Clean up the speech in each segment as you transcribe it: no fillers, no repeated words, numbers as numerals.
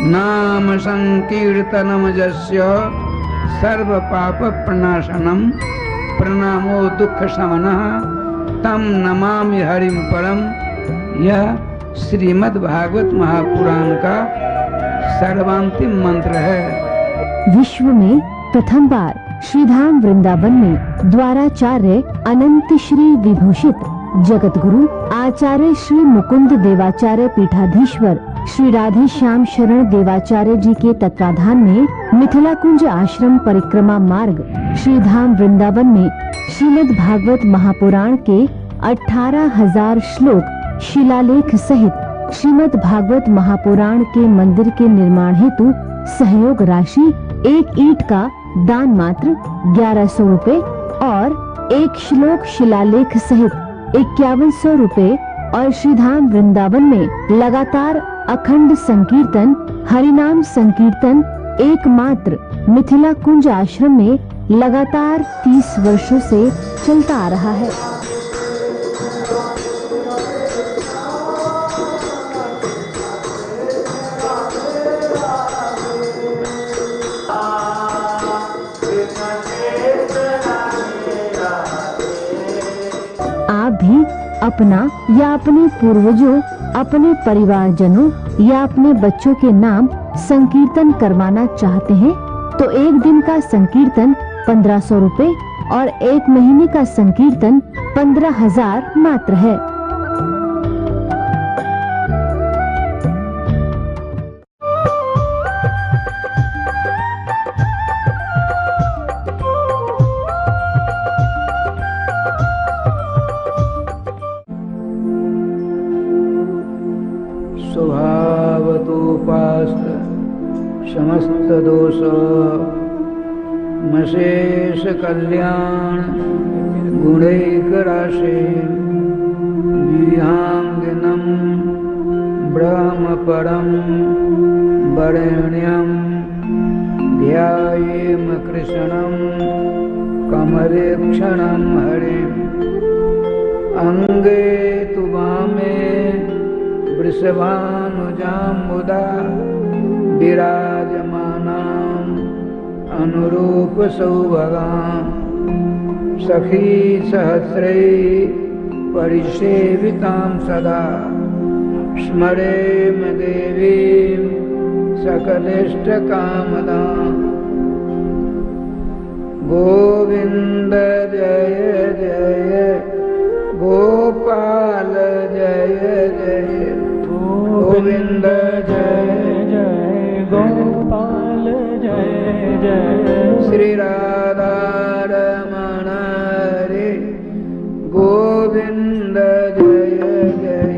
नाम संकीर्तनम जस्य सर्व पाप प्रणाशनम प्रणामो दुख शमनः तम नमामि हरिम परम। यह श्रीमद् भागवत महापुराण का सर्वांतिम मंत्र है। विश्व में प्रथम बार श्रीधाम वृंदावन में द्वाराचार्य अनंत श्री विभूषित जगत गुरु आचार्य श्री मुकुंद देवाचार्य पीठाधीश्वर श्री राधे श्याम शरण देवाचार्य जी के तत्वाधान में मिथिला कुंज आश्रम परिक्रमा मार्ग श्रीधाम वृंदावन में श्रीमद् भागवत महापुराण के 18,000 श्लोक शिलालेख सहित श्रीमद् भागवत महापुराण के मंदिर के निर्माण हेतु सहयोग राशि 1 ईंट का दान मात्र 1100 रुपए और 1 श्लोक शिलालेख सहित 5100 रुपए और श्रीधाम वृंदावन में लगातार अखंड संकीर्तन हरिनाम संकीर्तन एकमात्र मिथिला कुंज आश्रम में लगातार 30 वर्षों से चलता आ रहा है। आप भी अपना या अपने पूर्वजों, अपने परिवारजनों या अपने बच्चों के नाम संकीर्तन करवाना चाहते हैं तो 1 दिन का संकीर्तन 1500 रुपए और 1 महीने का संकीर्तन 15,000 मात्र है। स्वभावतोपास्त समस्त दोष मशेष कल्याण गुणैक राशि विहांगिनम ब्रह्म परम वरेण्यम ध्यायेम कृष्णम कमलेक्षणम हरिम अंगे तु वामे वृषभानुजाम्बुदा विराजमानाम् अनुरूप सौभगां सखी सहस्रैः परिसेवितां सदा स्मरेम देवीं सकलेष्टकामदां। गोविंद जय जय गोपाल जय जय गोविंद जय जय गोपाल जय जय श्री राधा रमण हरे गोविंद जय जय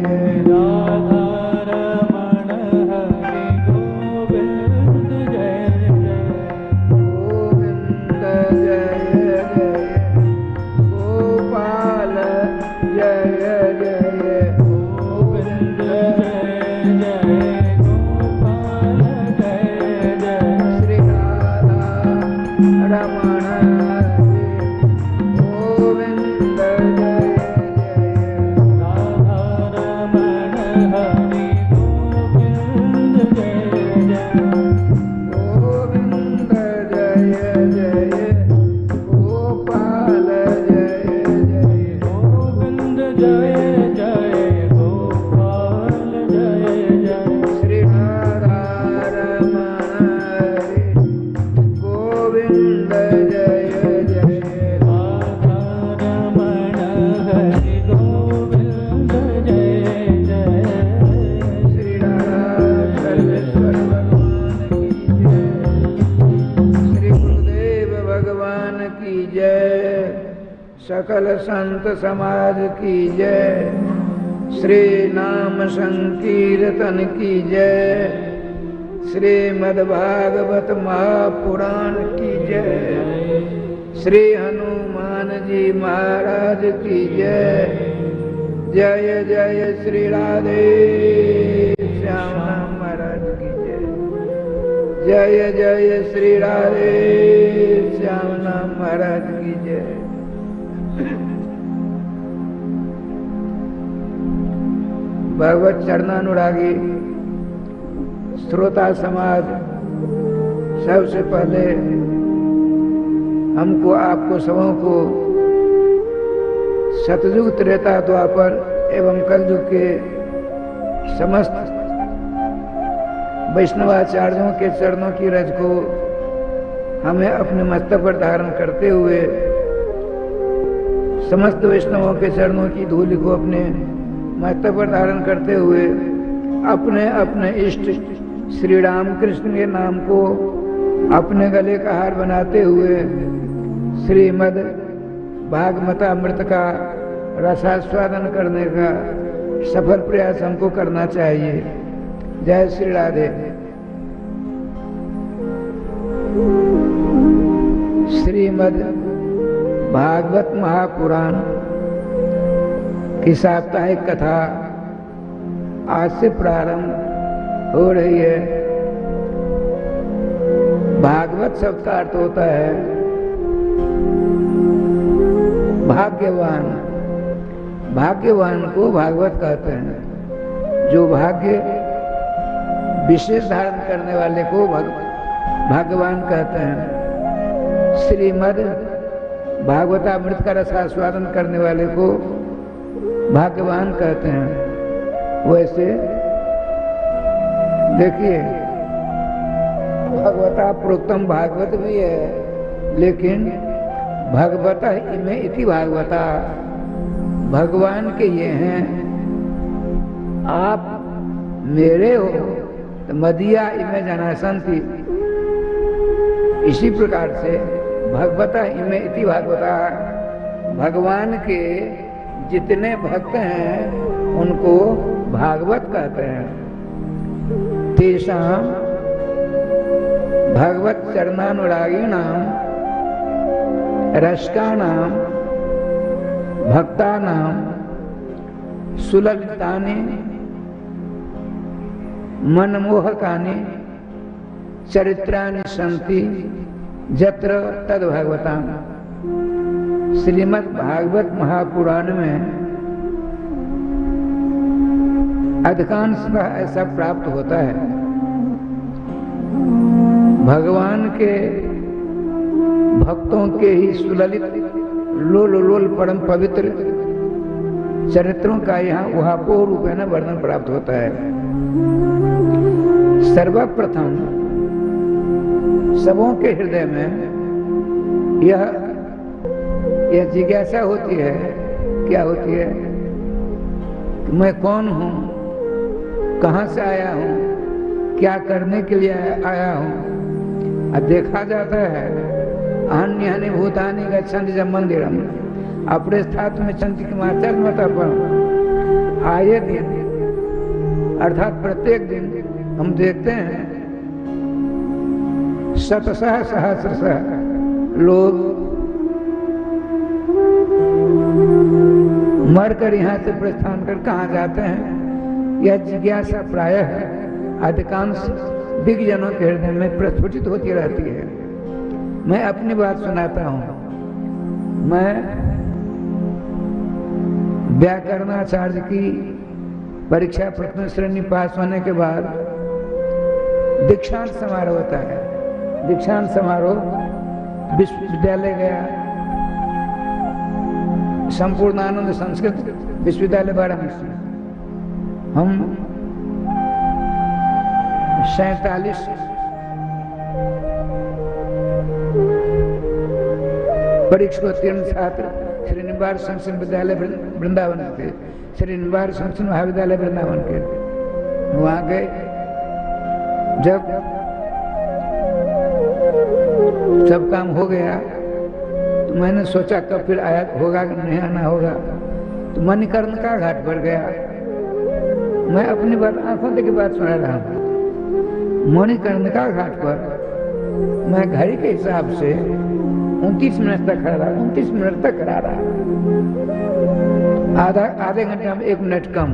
राधा रमण हरे गोविंद जय जय गोविंद जय जय गोपाल जय जय गोविंद जय जय गोपाल जय जय श्री राधा रमण हरे गोविंद जय जय राधा रमण हरे गोविंद जय जय गोविंद जय जय गोपाल जय जय गोविंद जय जय गोपाल जय जय श्री राधा रमण हरे गोविंद जय जय राधा रमण हरे गोविंद जय जय श्री राधा सर्वेश्वर भगवान की जय श्री गुरुदेव भगवान की जय सकल संत समाज की जय श्री नाम संकीर्तन की जय श्रीमद्भागवत महापुराण की जय श्री हनुमान जी महाराज की जय जय जय श्री राधे श्याम महाराज की जय जय जय श्री राधे श्याम महाराज की जय। भगवत चरणानुरागी श्रोता समाज, सबसे पहले हमको आपको सबों को सतयुग त्रेता द्वापर एवं कलयुग के समस्त वैष्णवाचार्यों के चरणों की रज को हमें अपने मस्तक पर धारण करते हुए समस्त वैष्णवों के चरणों की धूलि को अपने मस्तक पर धारण करते हुए अपने अपने इष्ट श्री रामकृष्ण के नाम को अपने गले का हार बनाते हुए श्रीमद् भागवतामृत का रसास्वादन करने का सफल प्रयास हमको करना चाहिए। जय श्री राधे। श्रीमद् भागवत महापुराण की साप्ताहिक कथा आज से प्रारंभ हो रही है। भागवत शब्द का अर्थ होता है भाग्यवान। भाग्यवान को भागवत कहते हैं। जो भाग्य विशेष धारण करने वाले को भाग्यवान कहते हैं। श्रीमद् भागवतामृत का रसास्वादन करने वाले को भाग्यवान कहते हैं। वैसे देखिए, भगवता प्रोक्तम भागवत भी है, लेकिन भगवता इमे इति भागवता, भगवान के ये हैं। आप मेरे हो तो मदिया इमे जना संति। इसी प्रकार से भगवता इमे इति भागवता, भगवान के जितने भक्त हैं उनको भागवत कहते हैं। तेषां भगवत चरणानुरागिणां रसिकानां भक्तानां सुललितानि मनमोहकानि चरित्राणि सन्ति यत्र तद भागवताम्। श्रीमद् भागवत महापुराण में अधिकांश ऐसा प्राप्त होता है। भगवान के भक्तों के ही सुललित लोल लोल परम पवित्र चरित्रों का यहाँ उहापोह रूपेण वर्णन प्राप्त होता है। सर्वप्रथम सबों के हृदय में यह जिज्ञासा होती है। क्या होती है? कि मैं कौन हूँ, कहाँ से आया हूँ, क्या करने के लिए आया हूँ। और देखा जाता है अन्यानि भूतानि गच्छन्ति जब मंदिरम अपने स्थात में चंति की माता मता पर आए दिन, अर्थात प्रत्येक दिन हम देखते हैं शतशः सहस्रशः लोग मरकर यहाँ से प्रस्थान कर कहाँ जाते हैं। यह जिज्ञासा प्रायः अधिकांश दिग्जनों के हृदय में प्रस्फुटित होती रहती है। मैं अपनी बात सुनाता हूँ। मैं व्याकरणाचार्य की परीक्षा प्रथम श्रेणी पास होने के बाद दीक्षांत समारोह होता है। दीक्षांत समारोह विश्वविद्यालय गया, संपूर्णानंद संस्कृत विश्वविद्यालय वाराणसी। हम 47 परीक्षोत्तीर्ण छात्र श्रीनिवास संस्कृत विद्यालय वृंदावन के, श्रीनिवास संस्कृत महाविद्यालय वृंदावन के वहाँ गए। जब सब काम हो गया तो मैंने सोचा कब फिर आया होगा कि नहीं आना होगा, तो मणिकर्ण का घाट पर गया। मैं अपनी बात आंखों से की बात सुना रहा हूँ। मणिकर्ण का घाट पर मैं घड़ी के हिसाब से 29 मिनट तक खड़ा रहा। 29 मिनट तक खड़ा रहा। आधे घंटे में 1 मिनट कम।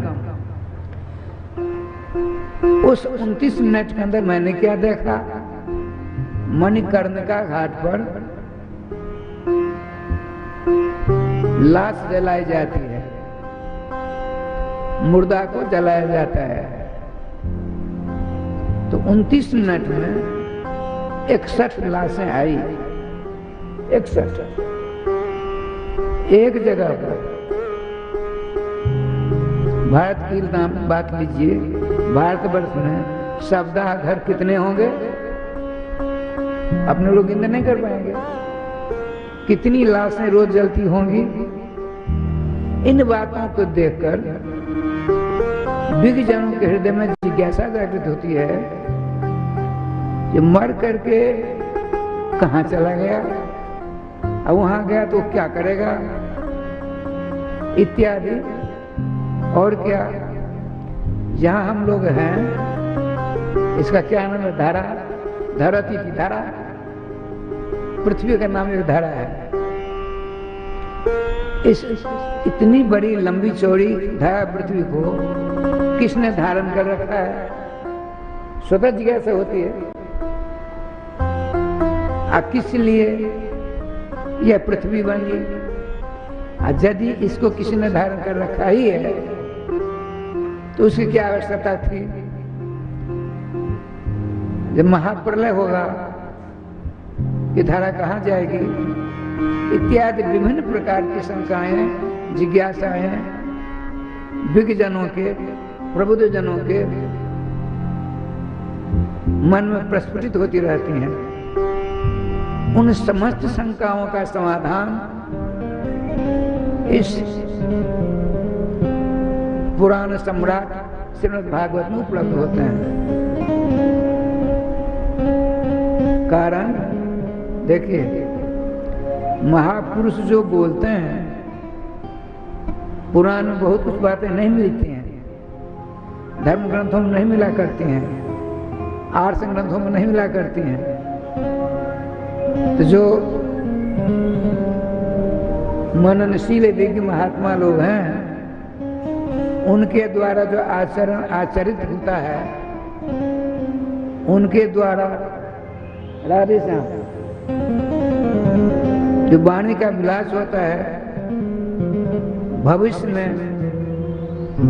उस 29 मिनट के अंदर मैंने क्या देखा? मणिकर्ण का घाट पर लाश जलाई जाती है, मुर्दा को जलाया जाता है। तो 29 मिनट में 61 लाशें आई। 61 एक जगह पर। भारत की बात लीजिए, भारतवर्ष में शवदाह घर कितने होंगे? अपने लोग गिनती नहीं कर पाएंगे। कितनी लाशें रोज जलती होंगी? इन बातों को देखकर विज्ञजनों के हृदय में जिज्ञासा जागृत होती है कि मर करके कहाँ चला गया, अब वहां गया तो क्या करेगा, इत्यादि। और क्या, जहां हम लोग हैं, इसका क्या नाम है? धारा, धरती की धारा, पृथ्वी का नाम एक धारा है। इस इतनी बड़ी लंबी चौड़ी धारा पृथ्वी को किसने धारण कर रखा है? स्वतः जिज्ञासा होती है। किस लिए यह पृथ्वी बनी? यदि इसको किसी ने धारण कर रखा ही है तो उसकी क्या आवश्यकता थी? जब महाप्रलय होगा ये धारा कहाँ जाएगी, इत्यादि विभिन्न प्रकार की शंकाएं, जिज्ञासाएं विज्ञजनों के, प्रबुद्धजनों के मन में प्रस्फुटित होती रहती हैं। उन समस्त शंकाओं का समाधान इस पुराण सम्राट श्रीमद् भागवत में उपलब्ध होते हैं। कारण देखिए, महापुरुष जो बोलते हैं, पुराण में बहुत कुछ बातें नहीं मिलती हैं, धर्म ग्रंथों में नहीं मिला करती हैं, आर्ष ग्रंथों में नहीं मिला करती हैं। तो जो मननशील विज्ञ महात्मा लोग हैं, उनके द्वारा जो आचरण आचरित होता है, उनके द्वारा राधे श्याम जो वाणी का विलास होता है, भविष्य में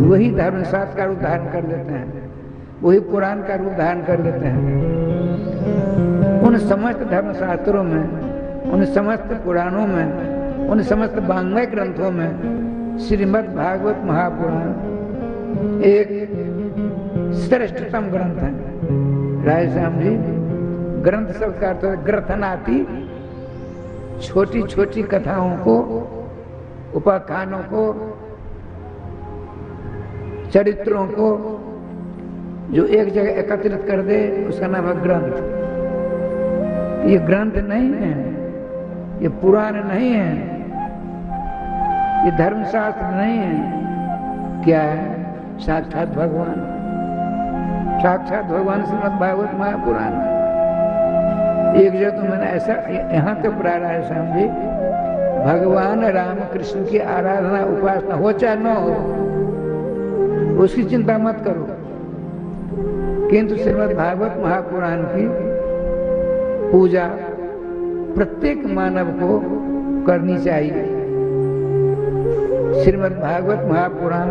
वही धर्मशास्त्र का रूप धारण कर लेते हैं, वही पुराण का रूप धारण कर लेते हैं। उन समस्त धर्मशास्त्रों में, उन समस्त पुराणों में, उन समस्त वाङ्मय ग्रंथों में श्रीमद् भागवत महापुराण एक श्रेष्ठतम ग्रंथ है। राय श्याम जी, ग्रंथ शब्द का अर्थ है ग्रथनाति, छोटी छोटी कथाओं को, उपाख्यानों को, चरित्रों को जो एक जगह एकत्रित कर दे, उसका नाम है ग्रंथ। ये ग्रंथ नहीं है, ये पुराण नहीं है, ये धर्मशास्त्र नहीं है। क्या है? साक्षात भगवान, साक्षात भगवान श्रीमद् भागवत महापुराण। एक जगह तो मैंने ऐसा यहाँ तक पढ़ा रहा है श्याम जी, भगवान राम कृष्ण की आराधना उपासना हो चाहे न हो, उसकी चिंता मत करो, किंतु श्रीमद् भागवत महापुराण की पूजा प्रत्येक मानव को करनी चाहिए। श्रीमद् भागवत महापुराण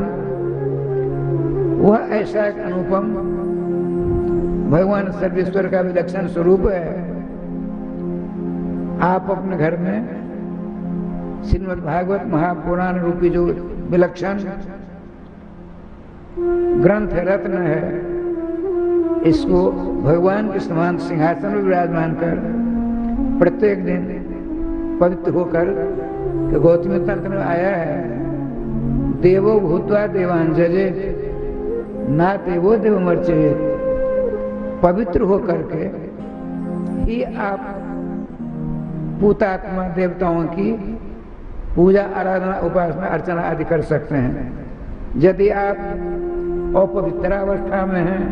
वह ऐसा एक अनुपम भगवान सर्वेश्वर का विलक्षण स्वरूप है। आप अपने घर में श्रीमद् भागवत महापुराण रूपी जो विलक्षण ग्रंथ रत्न है, इसको भगवान के समान सिंहासन में विराजमान कर प्रत्येक दिन पवित्र होकर, गौतमी तंत्र में आया है, देवो भूत्वा देवांजले ना देवो देवमर्चे, पवित्र होकर के ही आप पूतात्मा देवताओं की पूजा, आराधना, उपासना, अर्चना आदि कर सकते हैं। यदि आप अपवित्रावस्था में हैं,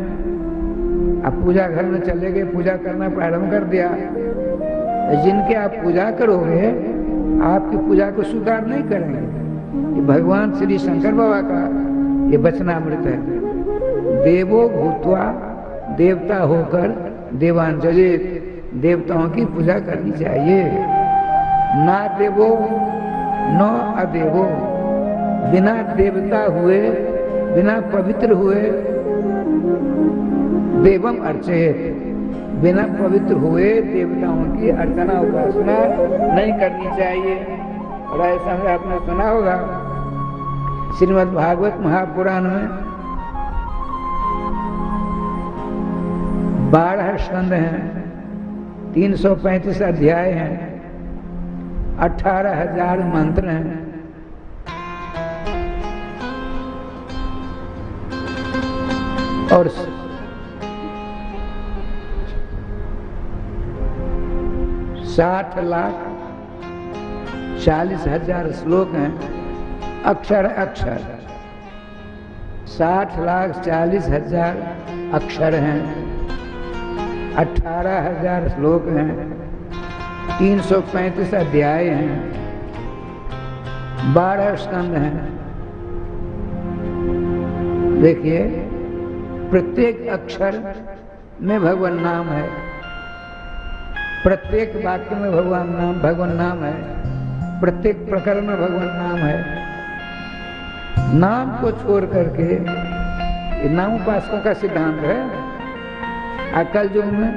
आप पूजा घर में चले गए, पूजा करना प्रारंभ कर दिया, जिनके आप पूजा करोगे आपकी पूजा को स्वीकार नहीं करेंगे। ये भगवान श्री शंकर बाबा का ये वचनामृत है। देवो भूत्वा, देवता होकर, देवांजलि, देवताओं की पूजा करनी चाहिए। ना देवो न अदेवो, बिना देवता हुए, बिना पवित्र हुए देवम अर्चयेत, बिना पवित्र हुए देवताओं की अर्चना उपासना नहीं करनी चाहिए। और ऐसा में आपने सुना होगा श्रीमद् भागवत महापुराण में 12 स्कंद हैं, 335 अध्याय हैं, 18,000 मंत्र हैं। और 60,40,000 श्लोक हैं, अक्षर अक्षर 60,40,000 अक्षर हैं, 18,000 श्लोक हैं, 335 अध्याय हैं, 12 स्कंद हैं। देखिए प्रत्येक अक्षर में भगवान नाम है, प्रत्येक वाक्य में भगवान नाम है, प्रत्येक प्रकरण में भगवान नाम है। नाम को छोड़ करके नाम उपासना का सिद्धांत है। आजकल युग में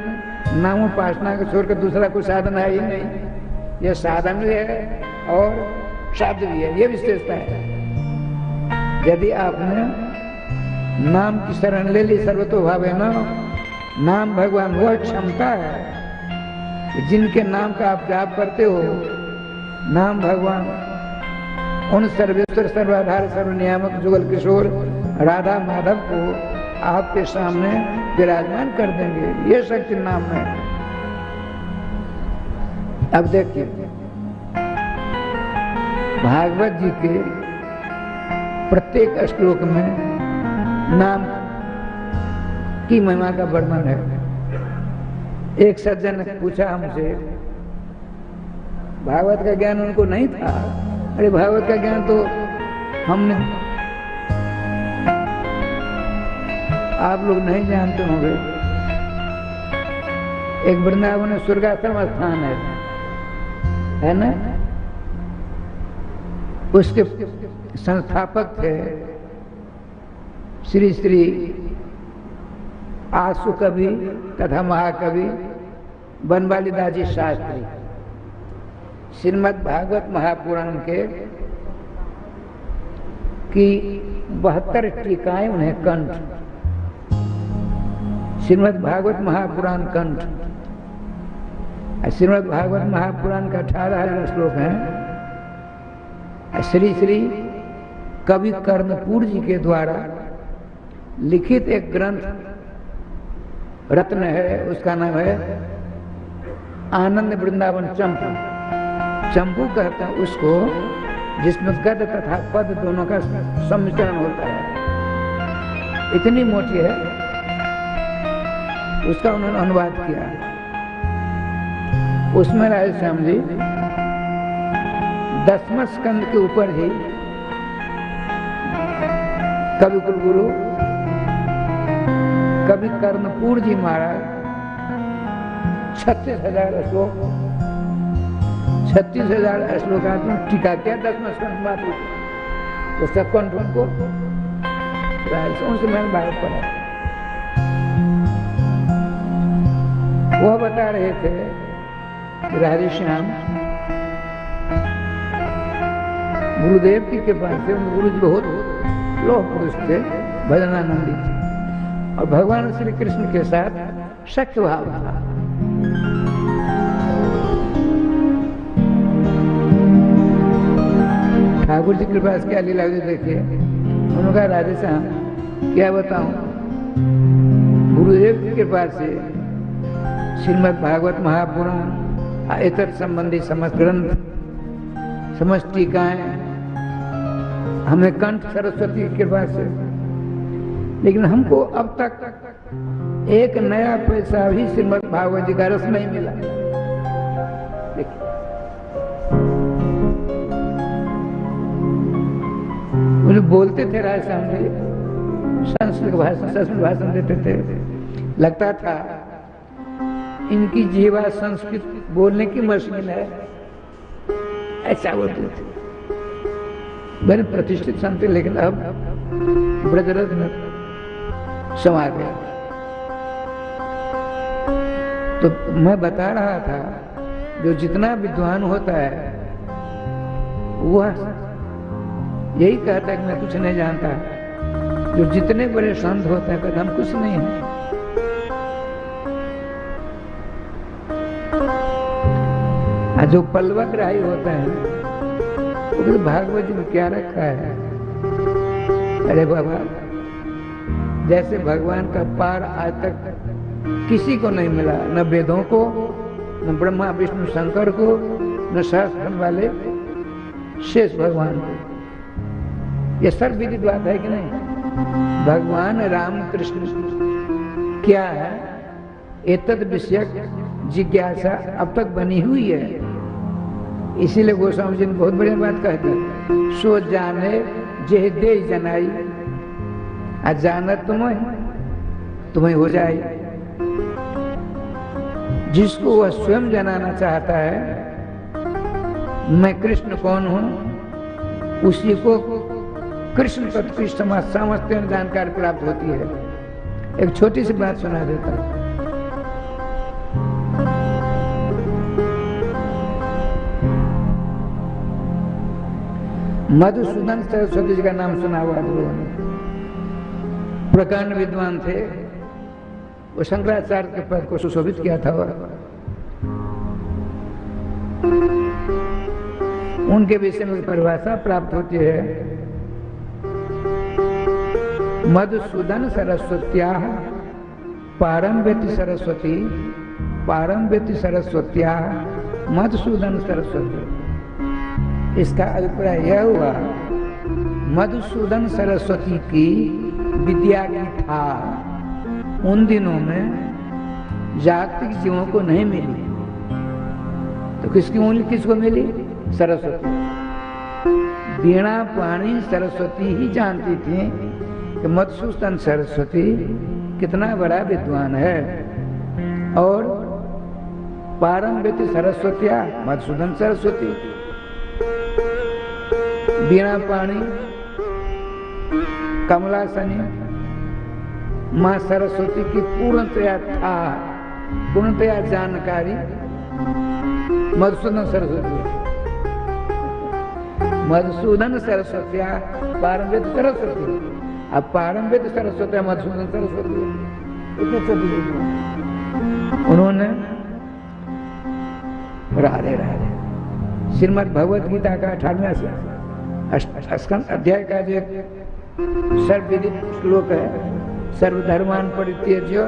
नाम उपासना को छोड़कर दूसरा कोई साधन है ही नहीं। यह साधन भी है और शब्द भी है, ये विशेषता है। यदि आपने नाम की शरण ले ली सर्वतोभावे न, नाम भगवान वह क्षमता है जिनके नाम का आप जाप करते हो। नाम भगवान उन सर्वेश्वर सर्वाधार सर्वनियामक जुगल किशोर राधा माधव को आपके सामने विराजमान कर देंगे। ये शक्ति नाम में। अब देखिए भागवत जी के प्रत्येक श्लोक में नाम की महिमा का वर्णन है। एक सज्जन ने पूछा हमसे, भागवत का ज्ञान उनको नहीं था। अरे भागवत का ज्ञान तो हमने, आप लोग नहीं जानते होंगे, एक वृंदावन में स्वर्गाश्रम स्थान है ना, उसके संस्थापक थे श्री श्री आशु कवि तथा महाकवि बनवाली दास जी शास्त्री। श्रीमद् भागवत महापुराण के की 72 टीकाएं उन्हें कंठ, श्रीमद् भागवत महापुराण कंठ। श्रीमद् भागवत महापुराण का 18,000 श्लोक हैं। श्री श्री कवि कर्णपुर जी के द्वारा लिखित एक ग्रंथ रत्न है, उसका नाम है आनंद वृंदावन चंपू। चंपू कहते हैं उसको जिसमें गद तथा पद दोनों का सम्मिश्रण होता है। इतनी मोटी है, उसका उन्होंने अनुवाद किया। उसमें राधेश्याम जी 10वें स्कंद के ऊपर ही कवि कुलगुरु कवि कर्णपुर जी महाराज 36,000 श्लोक 36,000 श्लोकात्मक टीका किया 10वें स्कंद मात्र। उसका कंठ उनको उनसे मैंने बात पढ़ा। वह बता रहे थे राधेश्याम गुरुदेव की कृपा से, गुरु जी बहुत लोह पुरुष थे, भजनानंदी थे और भगवान श्री कृष्ण के साथ सख्य भाव था। ठाकुर जी के पास क्या लीला हुई देखिए। उन्होंने कहा राधेश्याम क्या बताऊं, गुरुदेव की कृपा से श्रीमद् भागवत महापुराण इतर संबंधी समस्त ग्रंथ समस्त टीकाएं हमें कंठ सरस्वती की कृपा से, लेकिन हमको अब तक एक नया पैसा भी श्रीमद् भागवत जी का रस नहीं मिला। मुझे बोलते थे राधेश्याम जी, संस्कृत भाषण देते थे, लगता था इनकी जीवा संस्कृत बोलने की मशीन है, ऐसा बोलते थे। बड़े प्रतिष्ठित संत, लेकिन अब ब्रजरथ में समा गया। तो मैं बता रहा था जो जितना विद्वान होता है वह यही कहता है कि मैं कुछ नहीं जानता। जो जितने बड़े संत होते हैं कहते हम कुछ नहीं है। जो पलवक राही होता है वो भागवत जी में क्या रखा है? अरे बाबा, जैसे भगवान का पार आज तक किसी को नहीं मिला, न वेदों को, न ब्रह्मा विष्णु शंकर को, न सहस्त्र वाले शेष भगवान को। यह सर्वविदित बात है कि नहीं? भगवान राम कृष्ण क्या है, एतद विषयक जिज्ञासा अब तक बनी हुई है। इसीलिए गोस्वामी जी ने बहुत बढ़िया बात कहते हैं, सो जाने जे दे जनाई, अजानत तुम्हें हो जाए। जिसको वह स्वयं जनाना चाहता है मैं कृष्ण कौन हूं, उसी को कृष्ण तत्व की समस्त जानकारी प्राप्त होती है। एक छोटी सी बात सुना देता हूं। मधुसूदन सरस्वती जी का नाम सुना हुआ लोगों ने, प्रकांड विद्वान थे। वो शंकराचार्य के पद को सुशोभित किया था। उनके विषय में परिभाषा प्राप्त होती है, मधुसूदन सरस्वत्या पारम वेति सरस्वती, पारम वेति सरस्वत्या मधुसूदन सरस्वती। इसका अभिप्राय यह हुआ, मधुसूदन सरस्वती की विद्या की ठार उन दिनों में जागतिक जीवों को नहीं मिली, तो किसको मिली? सरस्वती। वीणा पाणी सरस्वती ही जानती थी कि मधुसूदन सरस्वती कितना बड़ा विद्वान है। और पारम वेति सरस्वत्या मधुसूदन सरस्वती, वीणा पाणी कमलासनी मां सरस्वती की पूर्णतया जानकारी मधुसूदन सरस्वती। मधुसूदन सरस्वत्या पारम वेति सरस्वती, अब पारम वेति सरस्वती मधुसूदन सरस्वती। उन्होंने राधे राधे श्रीमद् भगवद गीता का 18वें अध्याय का जो सर्वविदित श्लोक है, सर्वधर्मान परित्यज्य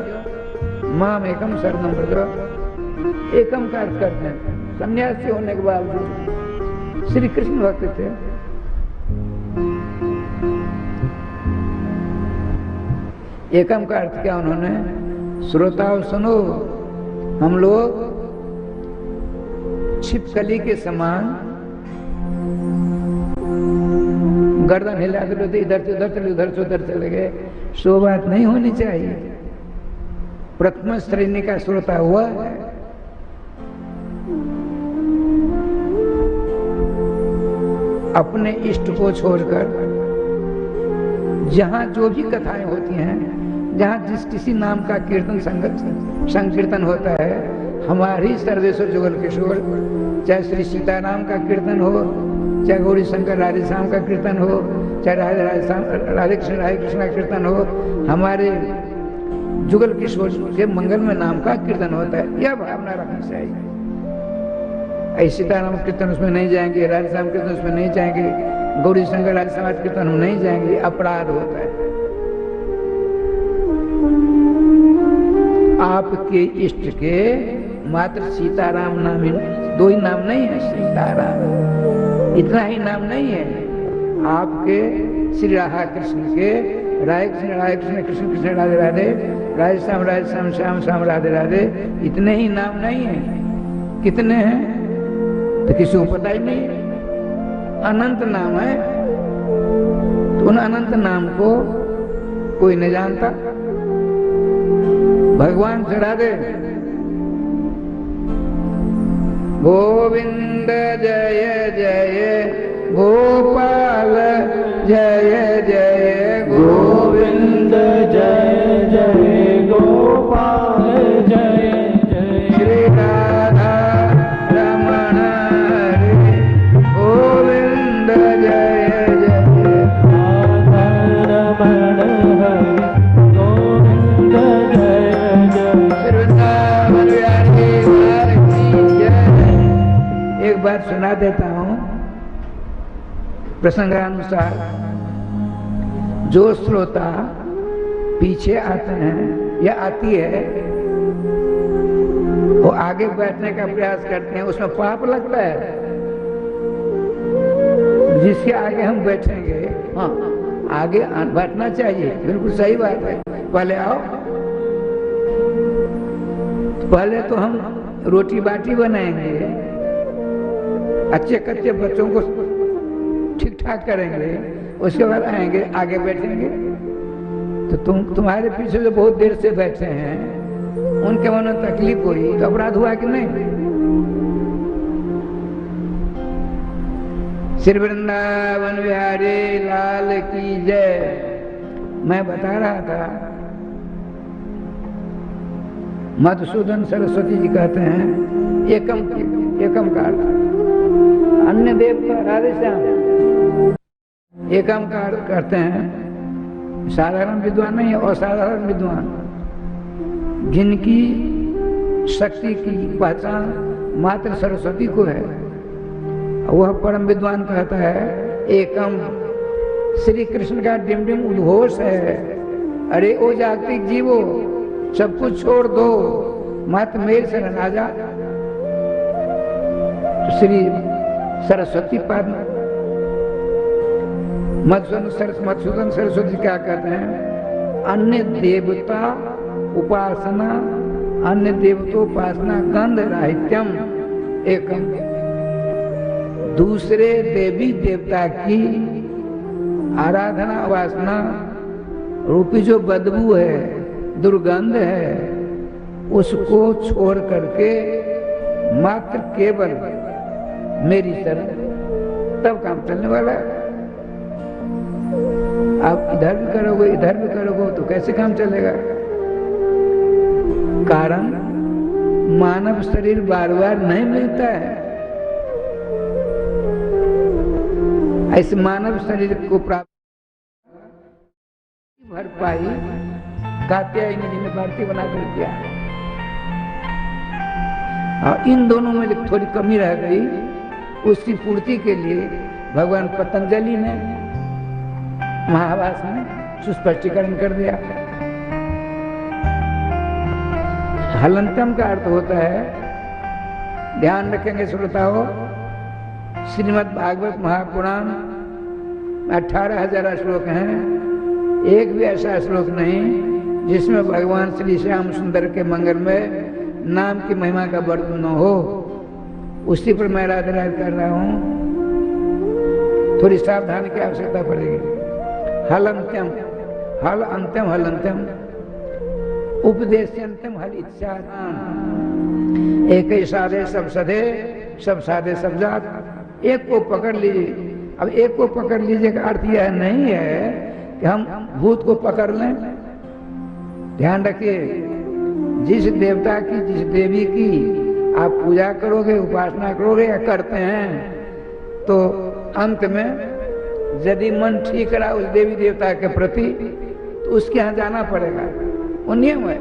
माम एकम शरणम व्रज, एकम का अर्थ करते हैं सन्यासी होने के बावजूद श्री कृष्ण भक्त थे। एकम का अर्थ क्या? उन्होंने श्रोताओं सुनो, हम लोग छिपकली के समान गर्दन हिलाते रहते, इधर से उधर चले, उधर से उधर चले गए। सो बात नहीं होनी चाहिए। प्रथम श्रेणी का श्रोता हुआ है। अपने इष्ट को छोड़कर जहां जो भी कथाएं होती हैं, जहां जिस किसी नाम का कीर्तन संकीर्तन होता है, हमारी सर्वेश्वर जुगल किशोर, चाहे श्री सीताराम का कीर्तन हो, चाहे गौरी शंकर राधे श्याम का कीर्तन हो, चाहे राधे कृष्ण का कीर्तन हो, हमारे जुगल किशोर के मंगल में नाम का कीर्तन होता है। यह भावना रखनी चाहिए। ऐसे सीताराम कीर्तन उसमें नहीं जाएंगे, राधे श्याम कीर्तन उसमें नहीं जाएंगे, गौरी शंकर राधे श्याम कीर्तन हम नहीं जाएंगे, अपराध होता है। आपके इष्ट के मात्र सीताराम नाम ही, दो ही नाम नहीं है, सीताराम इतना ही नाम नहीं है। आपके श्री राधा कृष्ण के राधे कृष्ण कृष्ण कृष्ण राधे राधे, राधे श्याम श्याम श्याम राधे राधे, इतने ही नाम नहीं है। कितने हैं तो किसी को पता ही नहीं। अनंत नाम है, तो उन अनंत नाम को कोई नहीं जानता। भगवान चढ़ा दे गोविंद जय जय गोपाल जय जय गोविंद जय जय गोपाल जय जय बात सुना देता हूं प्रसंगानुसार। जो श्रोता पीछे आते हैं या आती है, वो आगे बैठने का प्रयास करते हैं, उसमें पाप लगता है। जिसके आगे हम बैठेंगे, हाँ आगे बैठना चाहिए, बिल्कुल सही बात है। पहले आओ, पहले तो हम रोटी बाटी बनाएंगे, अच्छे कच्चे बच्चों को ठीक ठाक करेंगे, उसके बाद आएंगे आगे बैठेंगे। तो तुम्हारे पीछे जो बहुत देर से बैठे हैं, उनके मन में तकलीफ हुई तो अपराध हुआ कि नहीं? श्री वृंदावन बिहारी लाल की जय। मैं बता रहा था, मधुसूदन सरस्वती जी कहते हैं एकम का अन्य देव का राधे श्याम, एकम का करते हैं। साधारण विद्वान नहीं है, असाधारण विद्वान, जिनकी शक्ति की पहचान मात्र सरस्वती को है, वह परम विद्वान कहता है एकम। श्री कृष्ण का डिम डिम उद्घोष है, अरे ओ जागतिक जीवो, सब कुछ छोड़ दो, मात्र मेरे शरण आ जा। तो श्री सरस्वती पाद मधुसूदन सरस्वती क्या कहते हैं? अन्य देवता उपासना, अन्य देवतोपासना गंध राहित्यम एकम। दूसरे देवी देवता की आराधना उपासना रूपी जो बदबू है, दुर्गंध है, उसको छोड़ करके मात्र केवल मेरी शरण, तब काम चलने वाला है। आप इधर भी करोगे इधर भी करोगे तो कैसे काम चलेगा? कारण मानव शरीर बार बार नहीं मिलता है। ऐसे मानव शरीर को प्राप्त भरपाई कात्यायनी जी ने भारतीय बनाकर किया, और इन दोनों में थोड़ी कमी रह गई, उसकी पूर्ति के लिए भगवान पतंजलि ने महाभाष्य में सुस्पष्टीकरण कर दिया। हलंतम का अर्थ होता है, ध्यान रखेंगे श्रोताओ, श्रीमद् भागवत महापुराण 18,000 श्लोक हैं, एक भी ऐसा श्लोक नहीं जिसमें भगवान श्री श्याम सुंदर के मंगल में नाम की महिमा का वर्णन न हो। उसी पर मैं राधे राधे कर रहा हूँ, थोड़ी सावधानी की आवश्यकता पड़ेगी। हल अंत्यम, हल अंत्यम, हल अंत्यम, उपदेश्यंत्यम हल इच्छा। एक ही साधे सब सधे, सब साधे सब जात। एक को पकड़ लीजिए। अब एक को पकड़ लीजिए का अर्थ यह नहीं है कि हम भूत को पकड़ लें। ध्यान रखिए, जिस देवता की, जिस देवी की आप पूजा करोगे, उपासना करोगे या करते हैं, तो अंत में यदि मन ठीक रहा उस देवी देवता के प्रति, तो उसके यहाँ जाना पड़ेगा। वो नियम है।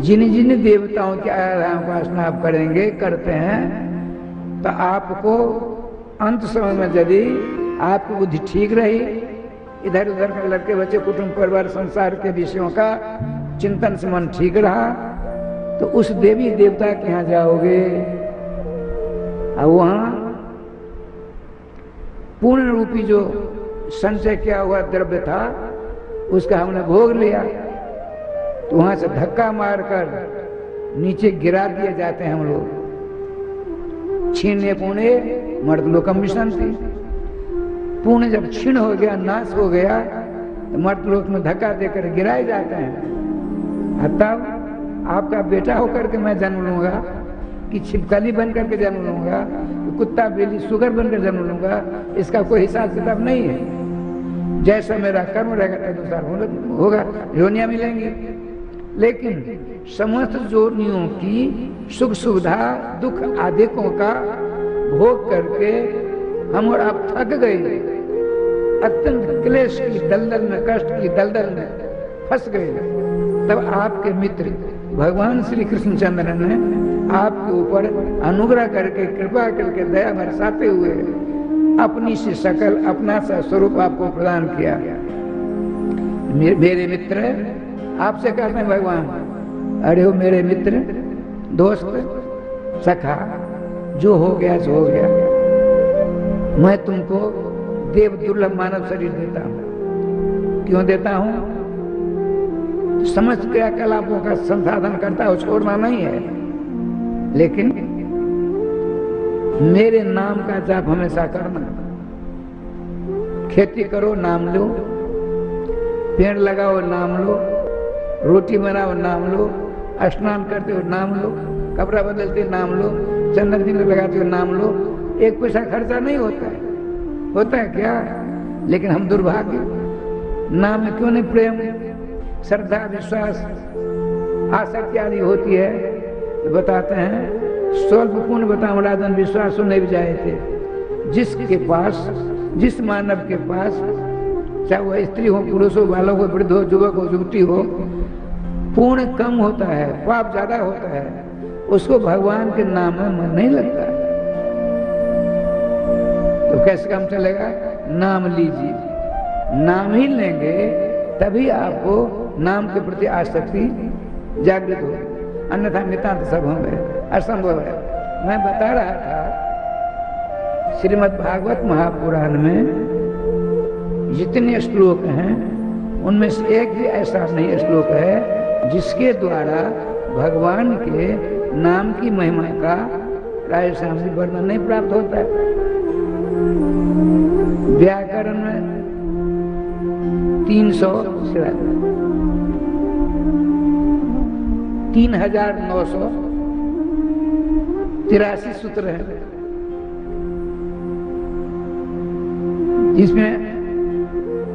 जिन जिन देवताओं की आराधना उपासना आप करेंगे, करते हैं, तो आपको अंत समय में यदि आपकी बुद्धि ठीक रही, इधर उधर के लड़के बच्चे कुटुंब परिवार संसार के विषयों का चिंतन से मन ठीक रहा, तो उस देवी देवता के यहाँ जाओगे और वहाँ पूर्ण रूपी जो संचय किया हुआ द्रव्य था उसका हमने भोग लिया, तो वहां से धक्का मारकर नीचे गिरा दिए जाते हैं हम लोग। छीने पुणे मर्तलोकम विशंति। पुण्य जब छीन हो गया, नाश हो गया, तो मर्तलोक में धक्का देकर गिराए जाते हैं। तब आपका बेटा होकर के मैं जन्म लूंगा कि छिपकली बन करके जन्म लूंगा, कुत्ता बिल्ली सुगर बनकर जन्म लूंगा, इसका कोई हिसाब किताब नहीं है। जैसा मेरा कर्म रहेगा तदनुसार होगा, योनियां मिलेंगी। लेकिन समस्त योनियों की सुख सुविधा दुख आदिकों का भोग करके हम और आप थक गए, अत्यंत क्लेश की दलदल में, कष्ट की दलदल में फंस गए। तब आपके मित्र भगवान श्री कृष्णचंद्र ने आपके ऊपर अनुग्रह करके, कृपा करके, दया बरसाते हुए अपनी सी शकल, अपना सा स्वरूप आपको प्रदान किया। मेरे मित्र, आपसे कहते हैं भगवान, अरे हो मेरे मित्र, दोस्त, सखा, जो हो गया सो हो गया। मैं तुमको देव दुर्लभ मानव शरीर देता हूं। क्यों देता हूं? समस्त क्रियाकलापों का संसाधन करता हो, छोड़ना नहीं है, लेकिन मेरे नाम का जाप हमेशा करना। खेती करो, नाम लो, पेड़ लगाओ, नाम लो, रोटी बनाओ, नाम लो, स्नान करते हो, नाम लो, कपड़ा बदलते हो, नाम लो, चंदन तिलक लगाते हो, नाम लो। एक पैसा खर्चा नहीं होता है, होता है क्या? लेकिन हम दुर्भाग्य, नाम में क्यों नहीं प्रेम, श्रद्धा, विश्वास, आसक्ति आदि होती है। तो बताते हैं, स्वल्प पुण्य बताओ राजन विश्वास नहीं जाए थे। जिसके पास, जिस मानव के पास, चाहे वह स्त्री हो, पुरुष हो, बालक हो, वृद्ध हो, युवक हो, युवती हो, पुण्य कम होता है, पाप ज्यादा होता है, उसको भगवान के नाम में मन नहीं लगता। तो कैसे काम चलेगा? नाम लीजिए, नाम ही लेंगे तभी आपको नाम के प्रति आसक्ति जागृत हो, अन्यथा नितांत सब हम है, असंभव है। मैं बता रहा था, श्रीमद् भागवत महापुराण में जितने श्लोक हैं उनमें से एक भी ऐसा नहीं श्लोक है जिसके द्वारा भगवान के नाम की महिमा का राजस्थान में वर्णन नहीं प्राप्त होता है। व्याकरण में 3983 सूत्र हैं, जिसमें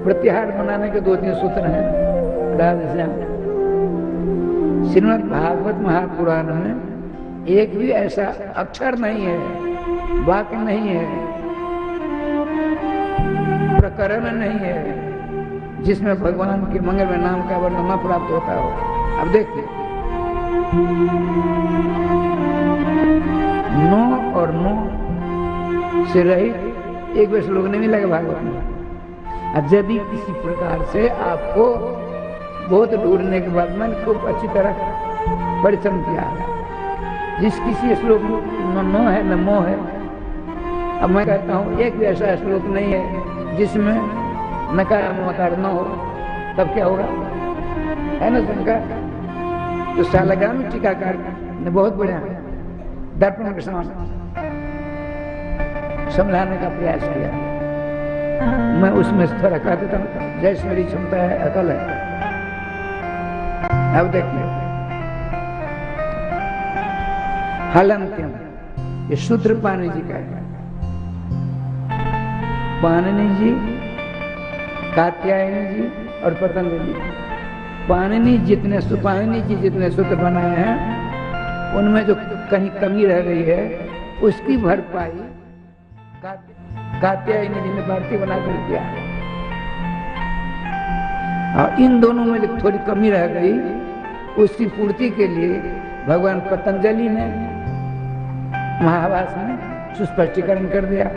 प्रत्याहार बनाने के 2-3 सूत्र हैं। राधेश्याम, श्रीमद् भागवत महापुराण में एक भी ऐसा अक्षर नहीं है, वाक्य नहीं है, प्रकरण नहीं है जिसमें भगवान के मंगलमय नाम का वर्णन न प्राप्त होता हो। अब देखिए, नो और नो से रहित एक भी श्लोक नहीं मिलेगा भागवत में। अब यदि किसी प्रकार से आपको बहुत ढूंढने के बाद मैंने खूब अच्छी तरह परिश्रम किया, जिस किसी श्लोक में नो है न मोह है। अब मैं कहता हूँ एक भी ऐसा श्लोक नहीं है जिसमें नकार मकार न हो, तब क्या होगा? है ना शंका? तो सालग्रामी टीकाकार ने बहुत बढ़िया दर्पण के समान समझाने का प्रयास किया। मैं उसमें थोड़ा कह देता हूँ, जैसे मेरी क्षमता है, अकल है। अब देखिए, हलंत्यम, ये सूत्र पाणिनि जी का है। पाणिनि जी, कात्यायनी जी और पतंजलि जी, पाणिनि जी जितने सूत्र बनाए हैं उनमें जो कहीं कमी रह गई है उसकी भरपाई कात्यायनी जी ने भारतीय बनाकर किया। और इन दोनों में जो थोड़ी कमी रह गई उसकी पूर्ति के लिए भगवान पतंजलि ने महाभाष्य में सुस्पष्टीकरण कर दिया।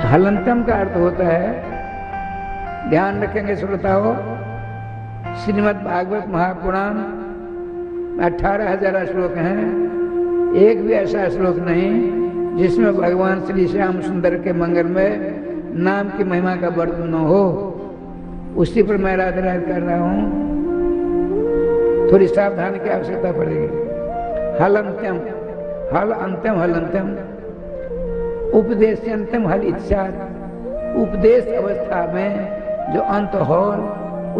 हलंतम का अर्थ होता है, ध्यान रखेंगे श्रोताओं, श्रीमद् भागवत महापुराण 18,000 श्लोक हैं, एक भी ऐसा श्लोक नहीं जिसमें भगवान श्री श्याम सुंदर के मंगल में नाम की महिमा का वर्णन न हो। उसी पर मैं राधे राधे कर रहा हूँ, थोड़ी सावधानी की आवश्यकता पड़ेगी। हल अंत्यम, हल अंत्यम, हल अंत्यम, उपदेशंत्यम हल इच्छा, उपदेश अवस्था में जो अंत हो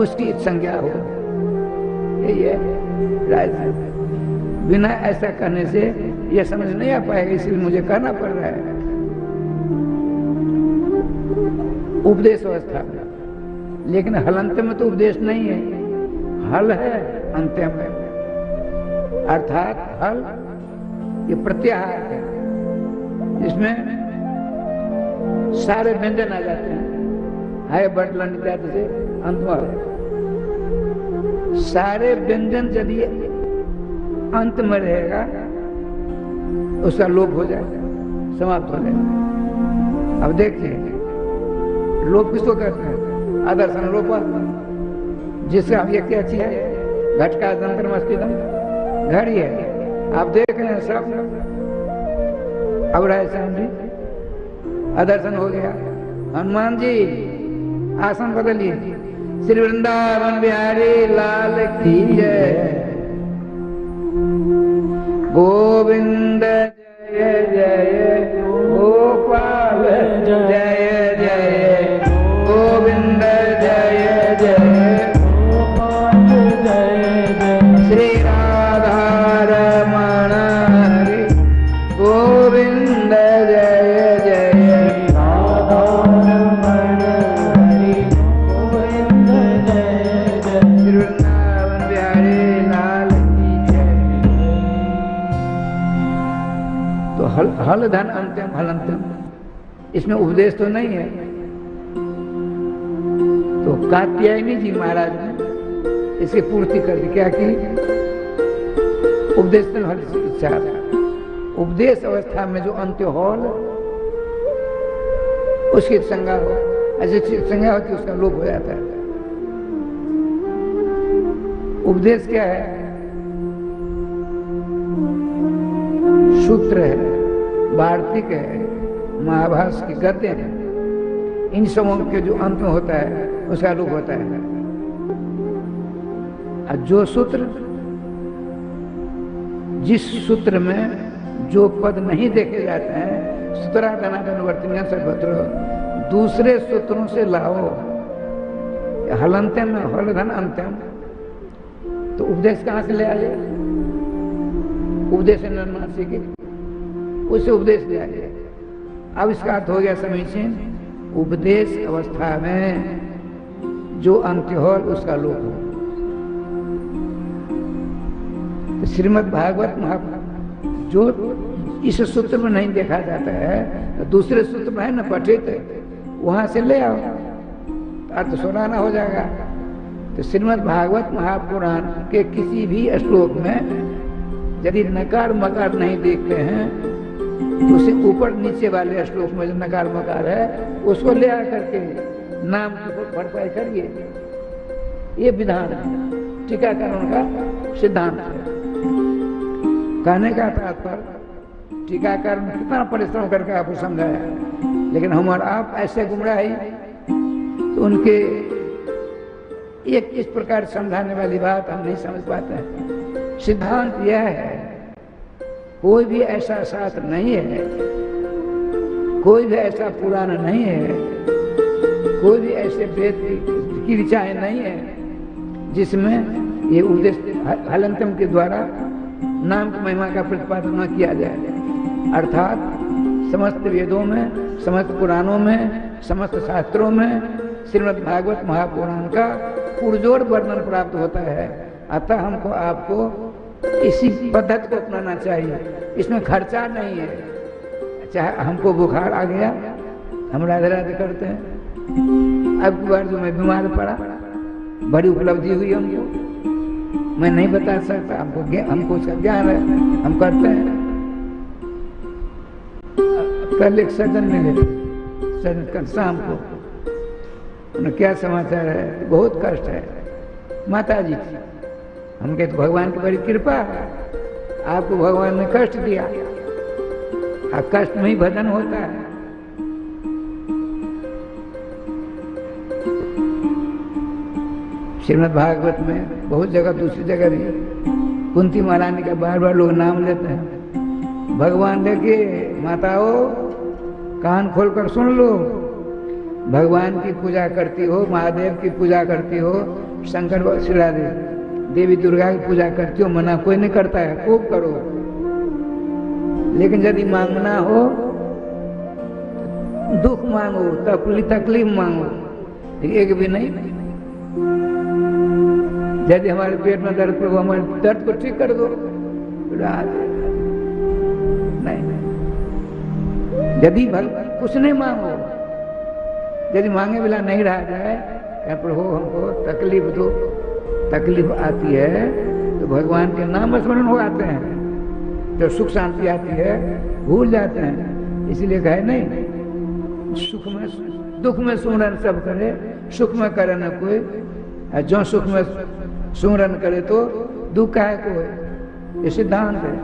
उसकी संज्ञा हो, यही है राज। बिना ऐसा करने से यह समझ नहीं आ पाएगा, इसलिए मुझे कहना पड़ रहा है। उपदेश अवस्था में, लेकिन हलंत में तो उपदेश नहीं है, हल है, अंत्यम है। अर्थात हल ये प्रत्याहार है, जिसमें सारे व्यंजन आ जाते हैं, हाय बटलन इत्यादि से अंत में सारे व्यंजन यदि अंत में रहेगा उसका लोप हो जाएगा, समाप्त हो जाएगा। अब देखिए लोप किसको कहते हैं? आदर्शन लोपा, जिससे हम ये क्या अच्छी है, घटका जंतर मस्तिदम, घर ही है। आप देख रहे हैं सब, अब राय श्याम जी आदर्शन हो गया। हनुमान जी आसन बदलिए। श्री वृंदावन बिहारी लाल की जय। गोविंद जय जय गोपाल जय जय गोविंद जय जय गोपाल जय जय श्री राधा रमण हरि गोविंद जय जय राधा रमण हरि गोविंद जय जय श्री वृंदावन बिहारी लाल की जय। तो हल धन अंत्यम हलंत्यम, इसमें उपदेश तो नहीं है। तो कात्यायनी जी महाराज ने इसकी पूर्ति कर दी। क्या की? उपदेश तो हर इच्छा, उपदेश अवस्था में जो अंत्य हॉल उसकी संज्ञा हो, ऐसी संज्ञा होती है उसका लोप हो जाता है। उपदेश क्या है? सूत्र है, वार्तिक है, महाभास की गद्य है, इन सबों के जो अंत में होता है उसका लोप होता है। और जो सूत्र, जिस सूत्र में जो पद नहीं देखे जाते हैं, सूत्राधनाधन वर्तमान सर्वत्र, दूसरे सूत्रों से लाओ। हलंत्यम में हलधन अंत्यम, तो उपदेश कहाँ से ले आए? उपदेश नरनासी के, उससे उपदेश ले आए। अब इसका अर्थ हो गया समीचीन, उपदेश अवस्था में जो अंत्य हो उसका लोप हो। तो श्रीमद् भागवत महापुराण जो इस सूत्र में नहीं देखा जाता है, तो दूसरे सूत्र में है न पठित, वहां से ले आओ, अर्थ सुनाना हो जाएगा। तो श्रीमद् भागवत महापुराण के किसी भी श्लोक में यदि नकार मकार नहीं देखते हैं, तो उसे ऊपर नीचे वाले श्लोक में जो नकार मकार है उसको ले आकर के नाम की भरपाई करिए। ये विधान है, टीकाकरण का सिद्धांत है। कहने का तात्पर्य, टीकाकरण कितना परिश्रम करके आपको समझाया, लेकिन हमारे आप ऐसे गुमराही, तो उनके एक इस प्रकार समझाने वाली बात हम नहीं समझ पाते हैं। सिद्धांत यह है, कोई भी ऐसा शास्त्र नहीं है, कोई भी ऐसा पुराण नहीं है, कोई भी ऐसे वेद की ऋचाएं नहीं है जिसमें ये उपदेश हलंत्यम के द्वारा नाम की महिमा का प्रतिपादन न किया जाए। अर्थात समस्त वेदों में, समस्त पुराणों में, समस्त शास्त्रों में श्रीमद् भागवत महापुराण का पुरजोर वर्णन प्राप्त होता है। अतः हमको आपको इसी पद्धति को अपनाना चाहिए। इसमें खर्चा नहीं है। चाहे हमको बुखार आ गया, हम राधे राधे करते हैं। अब की बार जो मैं बीमार पड़ा, बड़ी उपलब्धि हुई हमको, मैं नहीं बता सकता, हमको उसका ज्ञान है, हम करते हैं। कल एक सज्जन मिले, सज्जन कल शाम को, उन्हें क्या समाचार है, बहुत कष्ट है, माता जी थी। हम कहते भगवान की बड़ी कृपा है, आपको भगवान ने कष्ट दिया, और कष्ट में ही भजन होता है। श्रीमद् भागवत में बहुत जगह, दूसरी जगह भी कुंती महारानी का बार बार लोग नाम लेते हैं। भगवान देखिए, माताओं कान खोलकर सुन लो, भगवान की पूजा करती हो, महादेव की पूजा करती हो, शंकर शिरादेव देवी दुर्गा की पूजा करती हो, मना कोई नहीं करता है, खूब करो। लेकिन यदि मांगना हो, दुख मांगो, तकलीफ मांगो, एक भी नहीं। यदि हमारे पेट में दर्द हो, हमारे दर्द को ठीक कर दो, नहीं। यदि कुछ नहीं मांगो, यदि मांगे बिना नहीं रहा जाए, प्रभु हमको तकलीफ दो, तकलीफ आती है तो भगवान के नाम स्मरण हो आते हैं, जब सुख शांति आती है भूल जाते हैं। इसलिए कहे नहीं, सुख में दुख में सुमरन सब करे, सुख में करे न कोई। जो सुख में सुमरन करे तो दुख का है कोई, ये सिद्धांत है।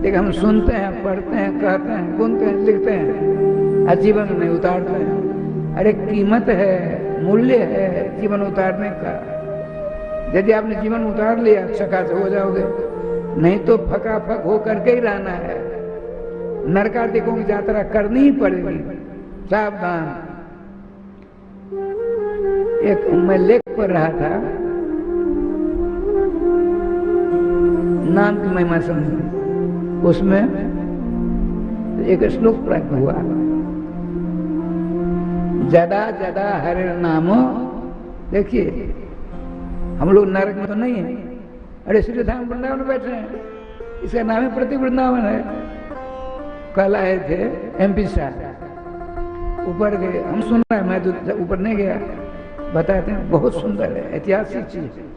लेकिन हम सुनते हैं, पढ़ते हैं, कहते हैं, गुनते हैं, लिखते हैं और जीवन में नहीं उतारते हैं। अरे कीमत है, मूल्य है जीवन उतारने का। यदि आपने जीवन उतार लिया अच्छा खासा हो जाओगे, नहीं तो फकाफक हो करके ही रहना है। नरकादिकों की यात्रा करनी ही पड़ेगी, सावधान। एक मैं लेख पढ़ रहा था, नाम की महिमा समझ, उसमें एक श्लोक प्राप्त हुआ, जदा जदा हरे नामो। देखिए हम लोग नरक में तो नहीं है, अरे श्री धाम वृंदावन में बैठे हैं, इसका नाम है प्रति वृंदावन है। कल आए थे MP साहब, ऊपर गए, हम सुन रहे हैं, मैं तो ऊपर नहीं गया, बताते हैं बहुत सुंदर है, ऐतिहासिक चीज है।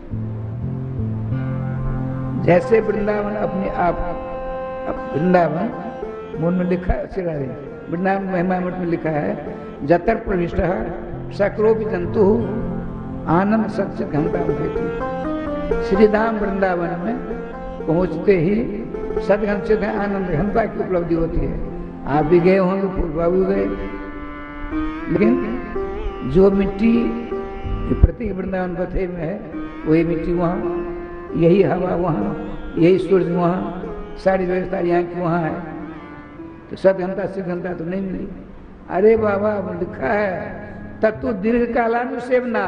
जैसे वृंदावन अपने आप, वृंदावन मूल में लिखा है, वृंदावन महिमा मठ में लिखा है, जतर प्रविष्ट सक्रोपि जंतु आनंद सच्चित घंटा उठेती। श्रीधाम वृंदावन में पहुंचते ही सदघन से आनंद घंटा की उपलब्धि होती है। आप भी गए होंगे, पूर्वा भी गए, लेकिन जो मिट्टी प्रति वृंदावन पथे में है वही मिट्टी वहाँ, यही हवा वहाँ, यही सूर्य वहाँ, सारी व्यवस्था यहाँ की वहाँ है। तो सदघंटा सिद्ध घंटा तो नहीं मिली। अरे बाबा लिखा है तत्व दीर्घ कालानुसेवना,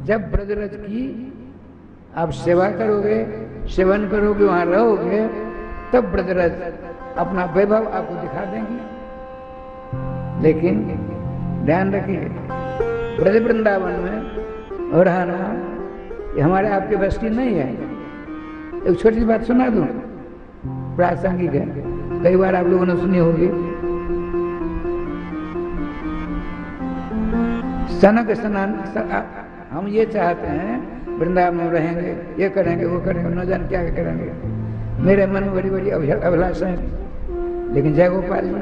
जब ब्रजरज की आप सेवा करोगे, सेवन करोगे, वहां रहोगे, तब ब्रजरज अपना वैभव आपको दिखा देंगे। लेकिन ध्यान रखिए, ब्रज वृंदावन में और रहना ये हमारे आपके बस की नहीं है। एक छोटी सी बात सुना दूं, प्रासंगिक है, कई बार आप लोगों ने सुनी होगी। सनक स्नान, हम ये चाहते हैं वृंदावन में रहेंगे, ये करेंगे, वो करेंगे, न जाने क्या करेंगे। मेरे मन में बड़ी बड़ी अभिलाषाएं हैं, लेकिन जय गोपाल जी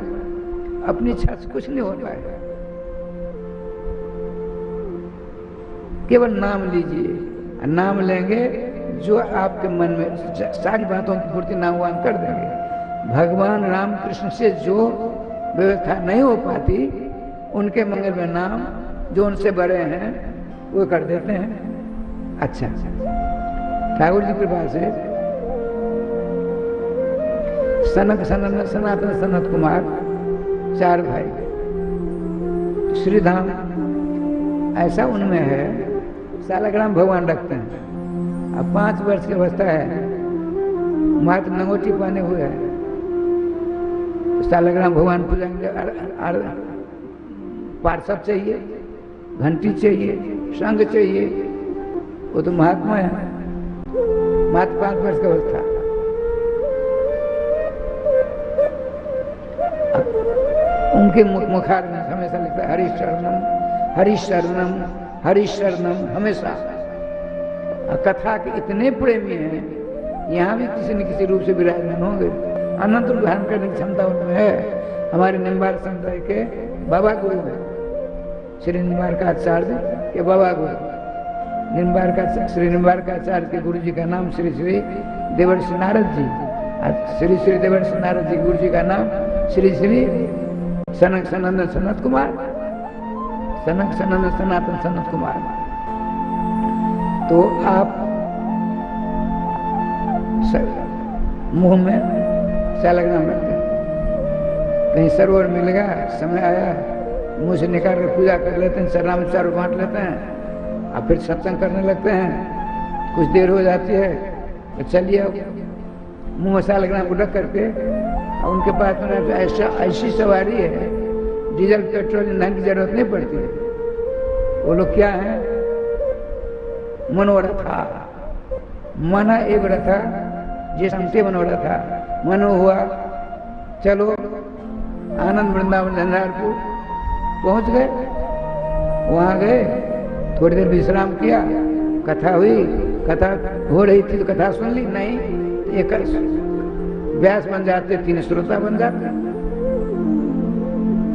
अपनी इच्छा से कुछ नहीं होता है। केवल नाम लीजिए, नाम लेंगे जो आपके मन में सारी बातों की पूर्ति नामवान कर देंगे। भगवान रामकृष्ण से जो व्यवस्था नहीं हो पाती, उनके मंगल में नाम जो उनसे बड़े हैं वो कर देते हैं। अच्छा, ठाकुर जी कृपा से सनातन सनत कुमार 4 भाई, श्रीधाम ऐसा उनमें है, सालग्राम भगवान रखते हैं। अब 5 वर्ष की अवस्था है, मात्र नंगोटी पाने हुए है, तो सालग्राम भगवान पूजा के लिए पार्षद चाहिए, घंटी चाहिए, संग चाहिए, वो तो महात्मा है। मात्र 5 वर्ष की अवस्था, उनके मुखार में हमेशा लिखता है हरिशरणम हरिशरणम हरिशरणम, हमेशा। कथा के इतने प्रेमी हैं, यहाँ भी किसी न किसी रूप से विराजमान होंगे। अनंत रूप धारण करने की क्षमता उनमें है। हमारे निम्बार संप्रदाय के बाबा गुरु हैं, श्री निम्बारकाचार्य के बाबा गुरु। श्री निम्बारकाचार्य के गुरु जी का नाम श्री श्री देवर्षि नारद जी, श्री श्री देवर्षि नारद जी गुरु जी का नाम श्री श्री सनक सनंदन सनत कुमार, सनक सनंदन सनातन सनत कुमार। तो आप मुंह में सालग्राम रखते हैं, कहीं सरोवर मिलेगा, समय आया मुंह से निकाल कर पूजा कर लेते हैं, सरनाम चारों बांट लेते हैं, और फिर सत्संग करने लगते हैं। कुछ देर हो जाती है तो चलिए मुंह में सालग्राम को रख करके, और उनके पास में ऐसी सवारी है, डीजल पेट्रोल ईंधन की जरूरत नहीं पड़ती है। वो लोग क्या है, मनोरथा, मना एक रथा जिससे मनोरथा, मनो हुआ चलो आनंद वृंदावन झंझारपुर पहुंच गए। वहां गए, थोड़ी देर विश्राम किया, कथा हुई, कथा हो रही थी तो कथा सुन ली, नहीं एक व्यास बन जाते, 3 श्रोता बन जाते।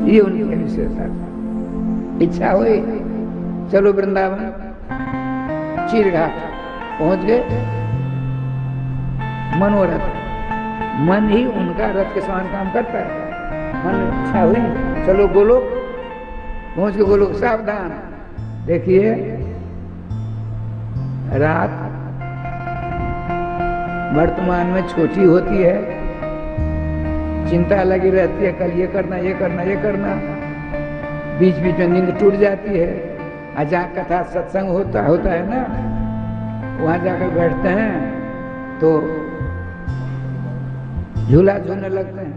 ये उनकी विशेषता। इच्छा हुई चलो वृंदावन, चीरघाट पहुंच गए। मनोरथ, मन ही उनका रथ के समान काम करता है। मन इच्छा हुई चलो गोलोक, पहुंच के गोलोक। सावधान, देखिए रात वर्तमान में छोटी होती है, चिंता लगी रहती है, कल ये करना ये करना ये करना, बीच बीच में नींद टूट जाती है। और जहाँ कथा सत्संग होता है ना, वहां जाकर बैठते हैं तो झूला झूलने लगते हैं।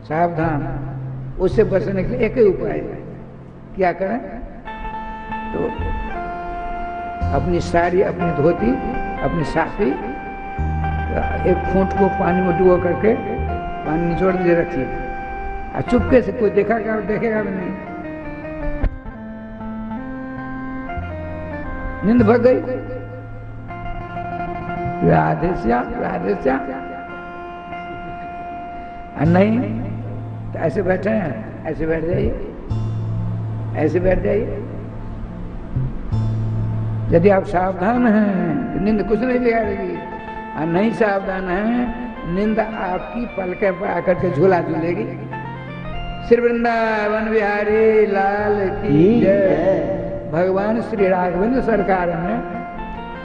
सावधान, उससे बचने के लिए एक ही उपाय है, क्या करें? तो अपनी साड़ी, अपनी धोती, अपनी साफी एक फूंट को पानी में डुबो करके पानी निचोड़ दे रखिए, और चुपके से कोई देखेगा भी नहीं। नींद भग गई, राधे श्याम राधे श्याम। नहीं तो ऐसे बैठे हैं, ऐसे बैठ जाइए, ऐसे बैठ जाइए। यदि आप सावधान हैं तो नींद कुछ नहीं बिगाड़ेगी, और नहीं सावधान हैं नींद आपकी पलके पर आकर के झूला झूलेगी। श्री वृंदावन बिहारी लाल की जय। भगवान श्री राघवेंद्र सरकार ने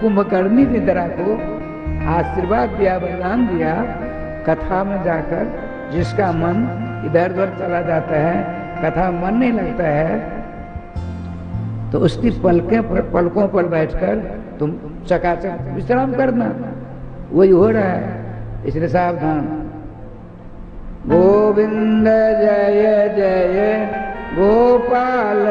कुंभकर्णी निद्रा को आशीर्वाद दिया, वरदान दिया। कथा में जाकर जिसका मन इधर उधर चला जाता है, कथा मन नहीं लगता है, तो उसकी पलकों पर बैठकर तुम चकाचक विश्राम करना। वही हो रहा है, इसलिए सावधान। गोविंद जय जय गोपाल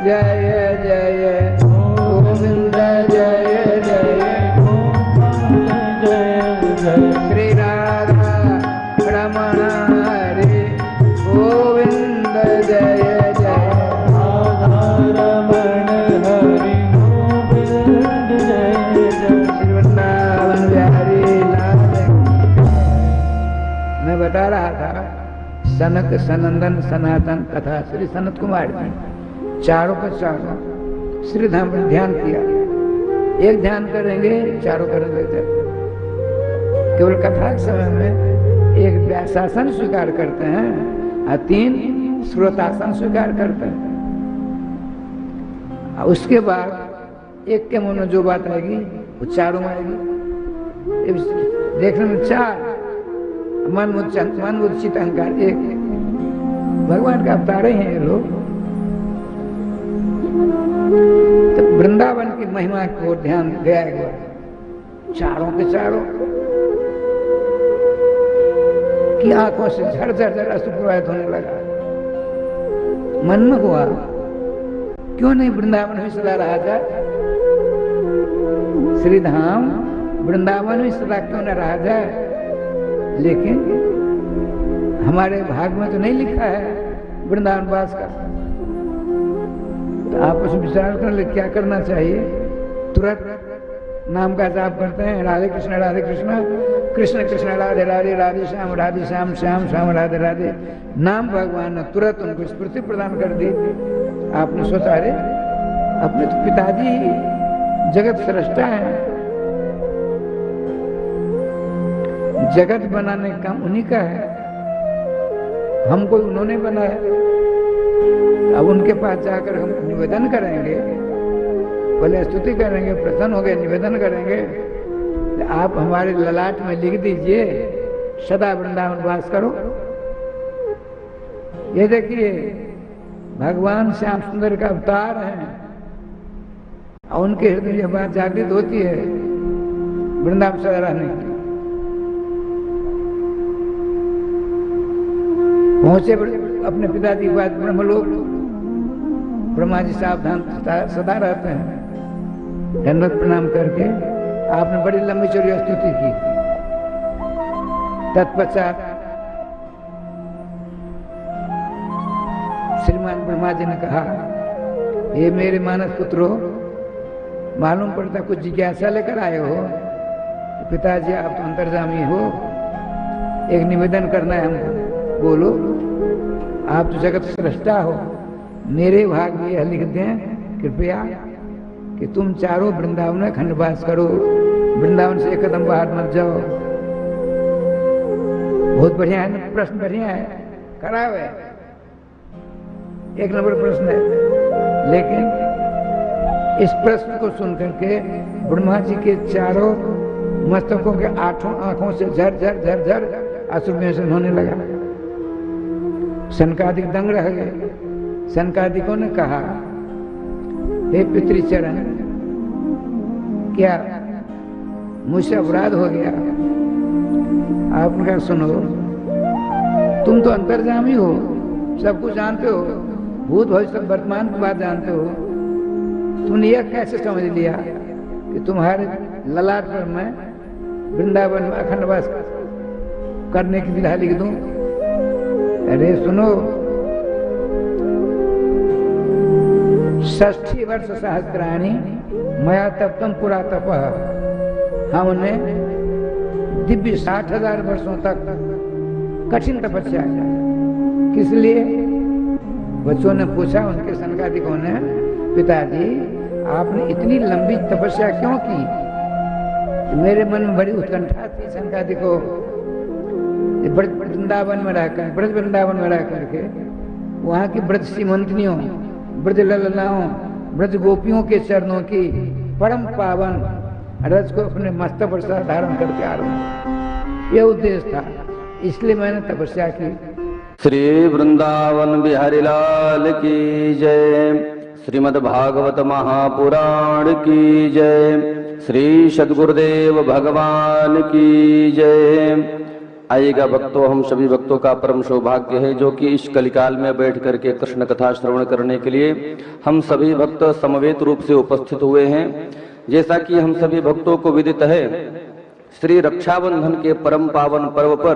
जय जय, गोविंद जय जय गोपाल जय जय, श्री राधा रमण हरे गोविंद जय जय, राधा रमण हरे गोविंद जय जय, श्री वृंदावन बिहारी लाल। मैं बता रहा था सनक सनंदन सनातन कथा श्री सनत कुमार जी, चारों का चारों श्री धाम पर ध्यान किया। एक ध्यान करेंगे, चारों करेंगे। केवल कथा के समय में एक व्यासासन स्वीकार करते हैं और 3 श्रोतासन स्वीकार करते हैं। उसके बाद एक के मन में जो बात आएगी वो चारों आएगी। देखने में 4 मन बुद्धि चित्त अहंकार, एक भगवान का अवतार हैं ये लोग। तो वृंदावन की महिमा को ध्यान गया एक बार, चारों के चारों की आंखों से झरझर अश्रु प्रवाहित होने लगा। मन में हुआ क्यों नहीं वृंदावन में सदा रहा जाए, श्री धाम वृंदावन में सदा क्यों न रहा जाए। लेकिन हमारे भाग में तो नहीं लिखा है वृंदावन वास का। तो आपस में विचार कर ले क्या करना चाहिए। तुरंत नाम का जाप करते हैं, राधे कृष्ण कृष्ण कृष्ण राधे राधे, राधे श्याम श्याम श्याम राधे राधे। नाम भगवान ने तुरंत उनको स्फूर्ति प्रदान कर दी। आपने सोचा अरे अपने तो पिताजी जगत सृष्टा है, जगत बनाने का काम उन्हीं का है, हमको उन्होंने बनाया। अब उनके पास जाकर हम निवेदन करेंगे, पहले स्तुति करेंगे, प्रसन्न हो गए, निवेदन करेंगे, आप हमारे ललाट में लिख दीजिए सदा वृंदावन वास करो। ये देखिए भगवान श्याम सुंदर का अवतार है और उनके हृदय में बात जागृत होती है वृंदावन सदा रहने की। पहुंचे अपने पिताजी के बाद ब्रह्मलोक, ब्रह्मा जी सावधान सदा रहते हैं। दंडवत प्रणाम करके आपने बड़ी लंबी चौड़ी स्तुति की। तत्पश्चात श्रीमान ब्रह्मा जी ने कहा, ये मेरे मानस पुत्रो, मालूम पड़ता कुछ जिज्ञासा लेकर आए हो। पिताजी आप तो अंतर्जामी हो, एक निवेदन करना है हमको, बोलो। आप तो जगत सृष्टा हो, मेरे भाग में यह लिख दें कृपया कि तुम चारों वृंदावन में खंडवास करो, वृंदावन से एक कदम बाहर मत जाओ। बहुत बढ़िया है ना, प्रश्न बढ़िया है, खराब है, एक नंबर प्रश्न है। लेकिन इस प्रश्न को सुनकर के ब्रह्मा जी के चारों मस्तकों के 8 आंखों से झर झर झर झर अश्रुभूषण होने लगा। सनकादिक दंग रह गए। सनकादिकों ने कहा, हे पितृचरण, क्या मुझसे अपराध हो गया? आपने कहा, सुनो, तुम तो अंतर्जामी हो, सब कुछ जानते हो, भूत भविष्य वर्तमान की बात जानते हो। तुमने यह कैसे समझ लिया कि तुम्हारे ललाट पर मैं वृंदावन में अखंडवास करने की विधा लिख दूं? अरे सुनो, 60 वर्ष सहस्त्राणी मया तप्तम पुरा तपः। हमने दिव्य 60,000 वर्षों तक कठिन तपस्या की। किस लिए? बच्चों ने पूछा उनके सनकादिकों ने, पिताजी आपने इतनी लंबी तपस्या क्यों की? मेरे मन में बड़ी उत्कंठा थी सनकादिकों, वृंदावन में रहकर, ब्रज वृंदावन में रह करके वहाँ की ब्रज सीमंतनियों, ब्रज ललनाओं, ब्रज गोपियों के चरणों की परम पावन रज को अपने मस्तक पर धारण करके आ रहा हूँ। यह उद्देश्य था, इसलिए मैंने तपस्या की। श्री वृंदावन बिहारी लाल की जय। श्रीमद् भागवत महापुराण की जय। श्री सद्गुरुदेव भगवान की जय। आइएगा भक्तों, हम सभी भक्तों का परम सौभाग्य है जो कि इस कलिकाल में बैठ करके कृष्ण कथा श्रवण करने के लिए हम सभी भक्त समवेत रूप से उपस्थित हुए हैं। जैसा कि हम सभी भक्तों को विदित है, श्री रक्षाबंधन के परम पावन पर्व पर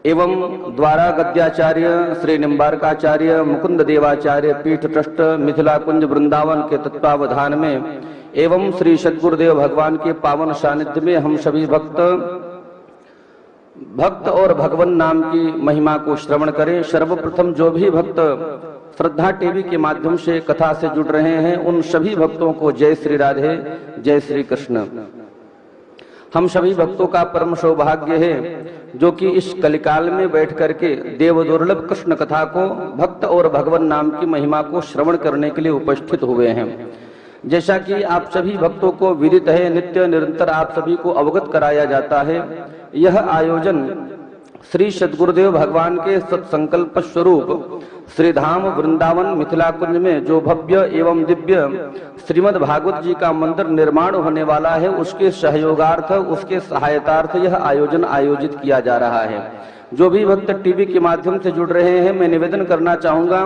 एवं द्वारा गद्याचार्य श्री निम्बारकाचार्य मुकुंद देवाचार्य पीठ ट्रस्ट मिथिला कुंज वृंदावन के तत्वावधान में एवं श्री सद्गुरुदेव भगवान के पावन सानिध्य में हम सभी भक्त और भगवान नाम की महिमा को श्रवण करें। सर्वप्रथम जो भी भक्त श्रद्धा टीवी के माध्यम से कथा से जुड़ रहे हैं, उन सभी भक्तों को जय श्री राधे, जय श्री कृष्ण। हम सभी भक्तों का परम सौभाग्य है जो कि इस कलिकाल में बैठ करके देव दुर्लभ कृष्ण कथा को, भक्त और भगवान नाम की महिमा को श्रवण करने के लिए उपस्थित हुए हैं। जैसा कि आप सभी भक्तों को विदित है, नित्य निरंतर आप सभी को अवगत कराया जाता है। यह आयोजन श्री सद्गुरुदेव भगवान के सत्संकल्प स्वरूप श्री धाम वृंदावन मिथिला कुंज में जो भव्य एवं दिव्य श्रीमद् भागवत जी का मंदिर निर्माण होने वाला है, उसके सहयोगार्थ, उसके सहायतार्थ यह आयोजन आयोजित किया जा रहा है। जो भी भक्त टीवी के माध्यम से जुड़ रहे हैं, मैं निवेदन करना चाहूंगा,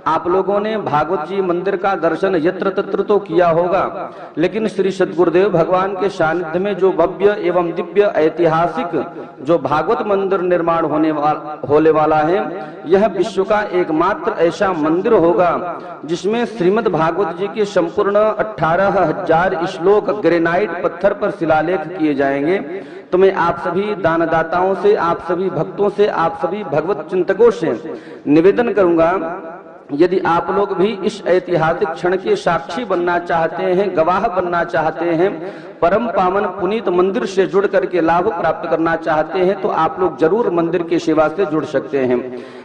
आप लोगों ने भागवत जी मंदिर का दर्शन यत्र तत्र तो किया होगा, लेकिन श्री सद्गुरुदेव भगवान के सानिध्य में जो भव्य एवं दिव्य ऐतिहासिक जो भागवत मंदिर निर्माण होने वाला है, यह विश्व का एकमात्र ऐसा मंदिर होगा जिसमें श्रीमद् भागवत जी के संपूर्ण 18,000 श्लोक ग्रेनाइट पत्थर पर शिलालेख किए जाएंगे। तो मैं आप सभी दानदाताओं से, आप सभी भक्तों से, आप सभी भगवत चिंतकों से निवेदन करूंगा, यदि आप लोग भी इस ऐतिहासिक क्षण के साक्षी बनना चाहते हैं, गवाह बनना चाहते हैं, परम पावन पुनीत मंदिर से जुड़ करके लाभ प्राप्त करना चाहते हैं, तो आप लोग जरूर मंदिर की सेवा से जुड़ सकते हैं।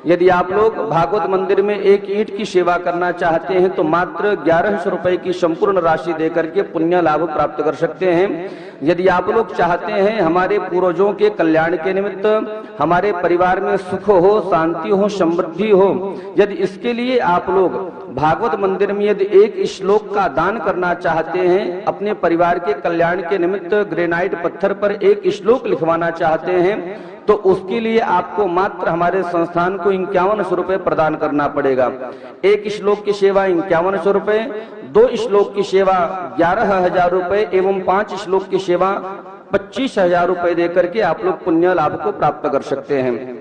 यदि आप लोग भागवत मंदिर में एक ईंट की सेवा करना चाहते हैं तो मात्र 1100 रुपए की संपूर्ण राशि देकर के पुण्य लाभ प्राप्त कर सकते हैं। यदि आप लोग चाहते हैं हमारे पूर्वजों के कल्याण के निमित्त हमारे परिवार में सुख हो, शांति हो, समृद्धि हो, यदि इसके लिए आप लोग भागवत मंदिर में यदि एक श्लोक का दान करना चाहते हैं, अपने परिवार के कल्याण के निमित्त ग्रेनाइट पत्थर पर एक श्लोक लिखवाना चाहते हैं, तो उसके लिए आपको मात्र हमारे संस्थान को 5100 रुपए प्रदान करना पड़ेगा। एक श्लोक की सेवा 5100 रुपए, 2 श्लोक की सेवा 11,000 रुपए एवं 5 श्लोक की सेवा 25,000 रुपए देकर के आप लोग पुण्य लाभ को प्राप्त कर सकते हैं।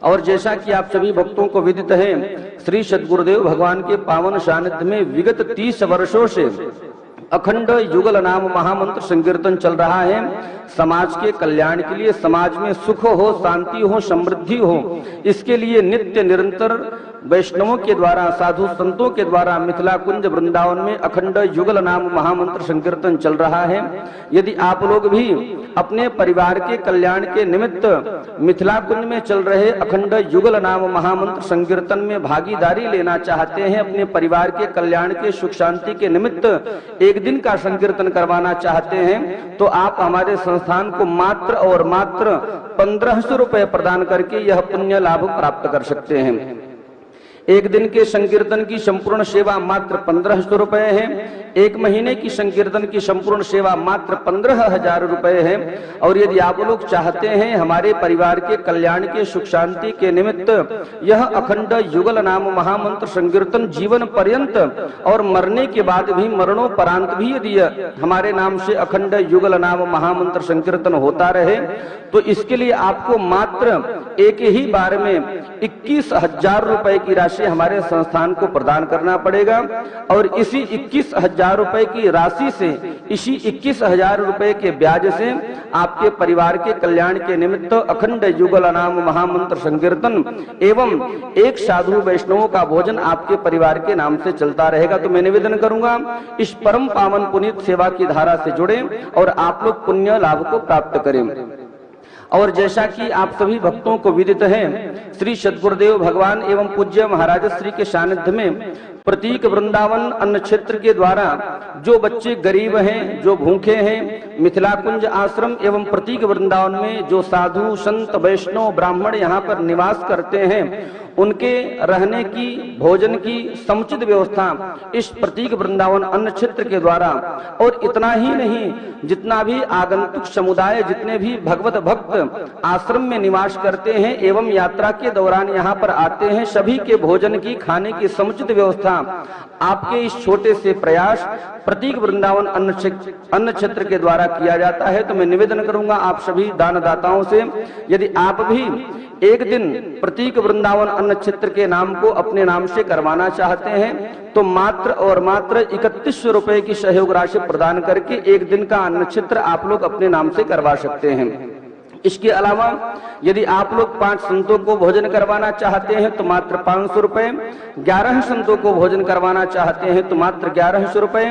और जैसा कि आप सभी भक्तों को विदित है, श्री सद्गुरुदेव भगवान के पावन सानिध्य में विगत 30 वर्षों से अखंड युगल नाम महामंत्र संकीर्तन चल रहा है। समाज के कल्याण के लिए, समाज में सुख हो, शांति हो, समृद्धि हो, इसके लिए नित्य निरंतर वैष्णवों के द्वारा, साधु संतों के द्वारा मिथिला कुंज वृंदावन में अखंड युगल नाम महामंत्र संकीर्तन चल रहा है। यदि आप लोग भी अपने परिवार के कल्याण के निमित्त मिथिला कुंज में चल रहे अखंड युगल नाम महामंत्र संकीर्तन में भागीदारी लेना चाहते हैं, अपने परिवार के कल्याण के सुख शांति के निमित्त एक दिन का संकीर्तन करवाना चाहते हैं, तो आप हमारे संस्थान को मात्र और मात्र 1500 रुपए प्रदान करके यह पुण्य लाभ प्राप्त कर सकते हैं। एक दिन के संकीर्तन की संपूर्ण सेवा मात्र 1500 रुपए है। एक महीने की संकीर्तन की संपूर्ण सेवा मात्र 15,000 रुपए है। और यदि आप लोग चाहते हैं हमारे परिवार के कल्याण के सुख शांति के निमित्त यह अखंड युगल नाम महामंत्र संकीर्तन जीवन पर्यंत और मरने के बाद भी, मरणोपरांत भी यदि हमारे नाम से अखंड युगल नाम महामंत्र संकीर्तन होता रहे, तो इसके लिए आपको मात्र एक ही बार में 21,000 रुपए की राशि हमारे संस्थान को प्रदान करना पड़ेगा। और इसी 21,000 रुपए की राशि से, इसी 21,000 रुपए के ब्याज से आपके परिवार के कल्याण के निमित्त अखंड युगल नाम महामंत्र संकीर्तन एवं एक साधु वैष्णवों का भोजन आपके परिवार के नाम से चलता रहेगा। तो मैं निवेदन करूंगा इस परम पावन पुनीत सेवा की धारा से जुड़े और आप लोग पुण्य लाभ को प्राप्त करें। और जैसा कि आप सभी भक्तों को विदित है, श्री सद्गुरुदेव भगवान एवं पूज्य महाराज श्री के सानिध्य में प्रतीक वृंदावन अन्न क्षेत्र के द्वारा जो बच्चे गरीब हैं, जो भूखे हैं, मिथिला कुंज आश्रम एवं प्रतीक वृंदावन में जो साधु संत वैष्णव ब्राह्मण यहाँ पर निवास करते हैं, उनके रहने की, भोजन की समुचित व्यवस्था इस प्रतीक वृंदावन अन्न क्षेत्र के द्वारा, और इतना ही नहीं, जितना भी आगंतुक समुदाय, जितने भी भगवत भक्त आश्रम में निवास करते हैं एवं यात्रा के दौरान यहाँ पर आते हैं, सभी के भोजन की, खाने की समुचित व्यवस्था आपके इस छोटे से प्रयास प्रतीक वृंदावन अन्न क्षेत्र के द्वारा किया जाता है। तो मैं निवेदन करूंगा आप सभी दानदाताओं से, यदि आप भी एक दिन प्रतीक वृंदावन अन्न क्षेत्र के नाम को अपने नाम से करवाना चाहते हैं, तो मात्र और मात्र 3100 रुपए की सहयोग राशि प्रदान करके एक दिन का अन्न क्षेत्र आप लोग अपने नाम से करवा सकते हैं। इसके अलावा यदि आप लोग 5 संतों को भोजन करवाना चाहते हैं तो मात्र 500 रुपए, 11 संतों को भोजन करवाना चाहते हैं तो मात्र 1100 रुपए,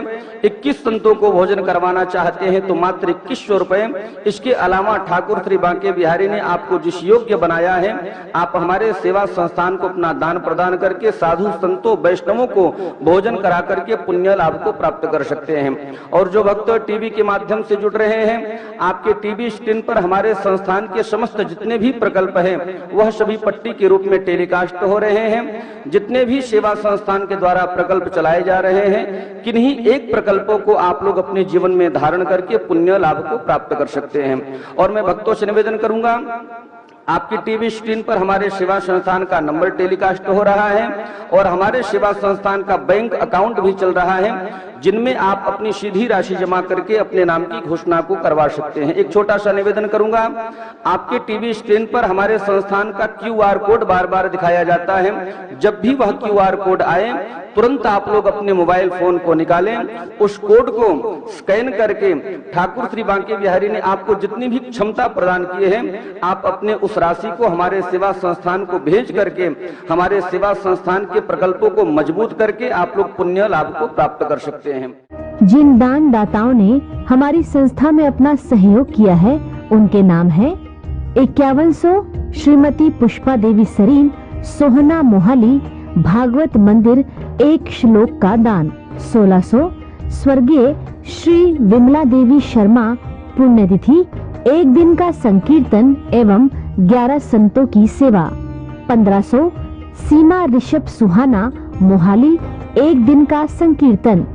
21 संतों को भोजन करवाना चाहते हैं तो मात्र 2100 रुपए। इसके अलावा ठाकुर श्री बांके बिहारी ने आपको जिस योग्य बनाया है, आप हमारे सेवा संस्थान को अपना दान प्रदान करके साधु संतों वैष्णवों को भोजन करा करके पुण्य लाभ को प्राप्त कर सकते हैं। और जो भक्त टीवी के माध्यम से जुड़ रहे हैं, आपके टीवी स्क्रीन पर हमारे संस्थान के समस्त जितने भी प्रकल्प हैं वह सभी पट्टी के रूप में टेलीकास्ट हो रहे हैं। जितने भी सेवा संस्थान के द्वारा प्रकल्प चलाए जा रहे हैं, किन्हीं एक प्रकल्पों को आप लोग अपने जीवन में धारण करके पुण्य लाभ को प्राप्त कर सकते हैं। और मैं भक्तों से निवेदन करूंगा, आपकी टीवी स्क्रीन पर हमारे सेवा संस्थान का नंबर टेलीकास्ट हो रहा है और हमारे सेवा संस्थान का बैंक अकाउंट भी चल रहा है, जिनमें आप अपनी सीधी राशि जमा करके अपने नाम की घोषणा को करवा सकते हैं। एक छोटा सा निवेदन करूंगा, आपके टीवी स्क्रीन पर हमारे संस्थान का QR कोड बार बार दिखाया जाता है। जब भी वह QR कोड आए, तुरंत आप लोग अपने मोबाइल फोन को निकालें, उस कोड को स्कैन करके ठाकुर श्री बांके बिहारी ने आपको जितनी भी क्षमता प्रदान की है, आप अपने उस राशि को हमारे सेवा संस्थान को भेज करके हमारे सेवा संस्थान के प्रकल्पों को मजबूत करके आप लोग पुण्य लाभ को प्राप्त कर सकते हैं। जिन दान दाताओं ने हमारी संस्था में अपना सहयोग किया है, उनके नाम है 5100 श्रीमती पुष्पा देवी सरीन, सोहना मोहाली, भागवत मंदिर 1 श्लोक का दान। 1600 स्वर्गीय श्री विमला देवी शर्मा, पुण्यतिथि 1 दिन का संकीर्तन एवं 11 संतों की सेवा। 1500 सीमा ऋषभ सुहाना, मोहाली 1 दिन का संकीर्तन।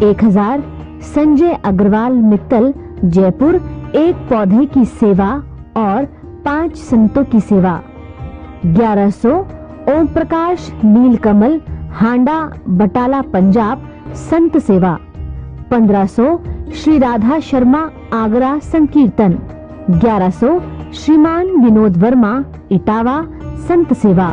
1000 संजय अग्रवाल मित्तल, जयपुर 1 पौधे की सेवा और 5 संतों की सेवा। 1100 ओम प्रकाश नीलकमल, हांडा बटाला पंजाब, संत सेवा। 1500 श्री राधा शर्मा, आगरा संकीर्तन। 1100 श्रीमान विनोद वर्मा, इटावा, संत सेवा।